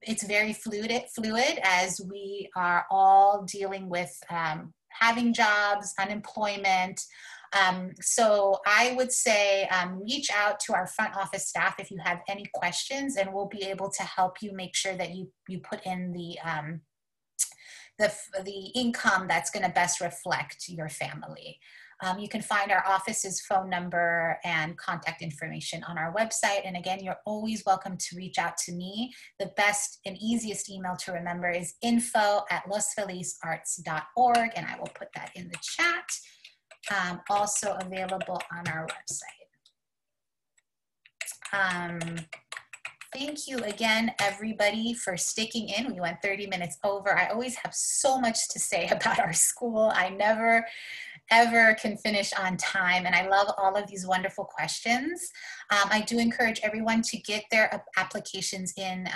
it's very fluid as we are all dealing with having jobs, unemployment. So I would say reach out to our front office staff if you have any questions, and we'll be able to help you make sure that you put in the income that's going to best reflect your family. You can find our office's phone number and contact information on our website. And again, you're always welcome to reach out to me. The best and easiest email to remember is info@losfelizarts.org, and I will put that in the chat. Also available on our website. Thank you again, everybody, for sticking in. We went 30 minutes over. I always have so much to say about our school. I never ever can finish on time, and I love all of these wonderful questions. I do encourage everyone to get their applications in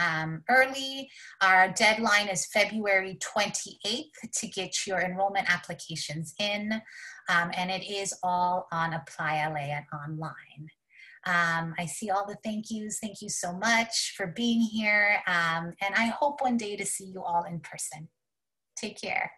early. Our deadline is February 28th to get your enrollment applications in, and it is all on Apply LA and online. I see all the thank yous. Thank you so much for being here, and I hope one day to see you all in person. Take care.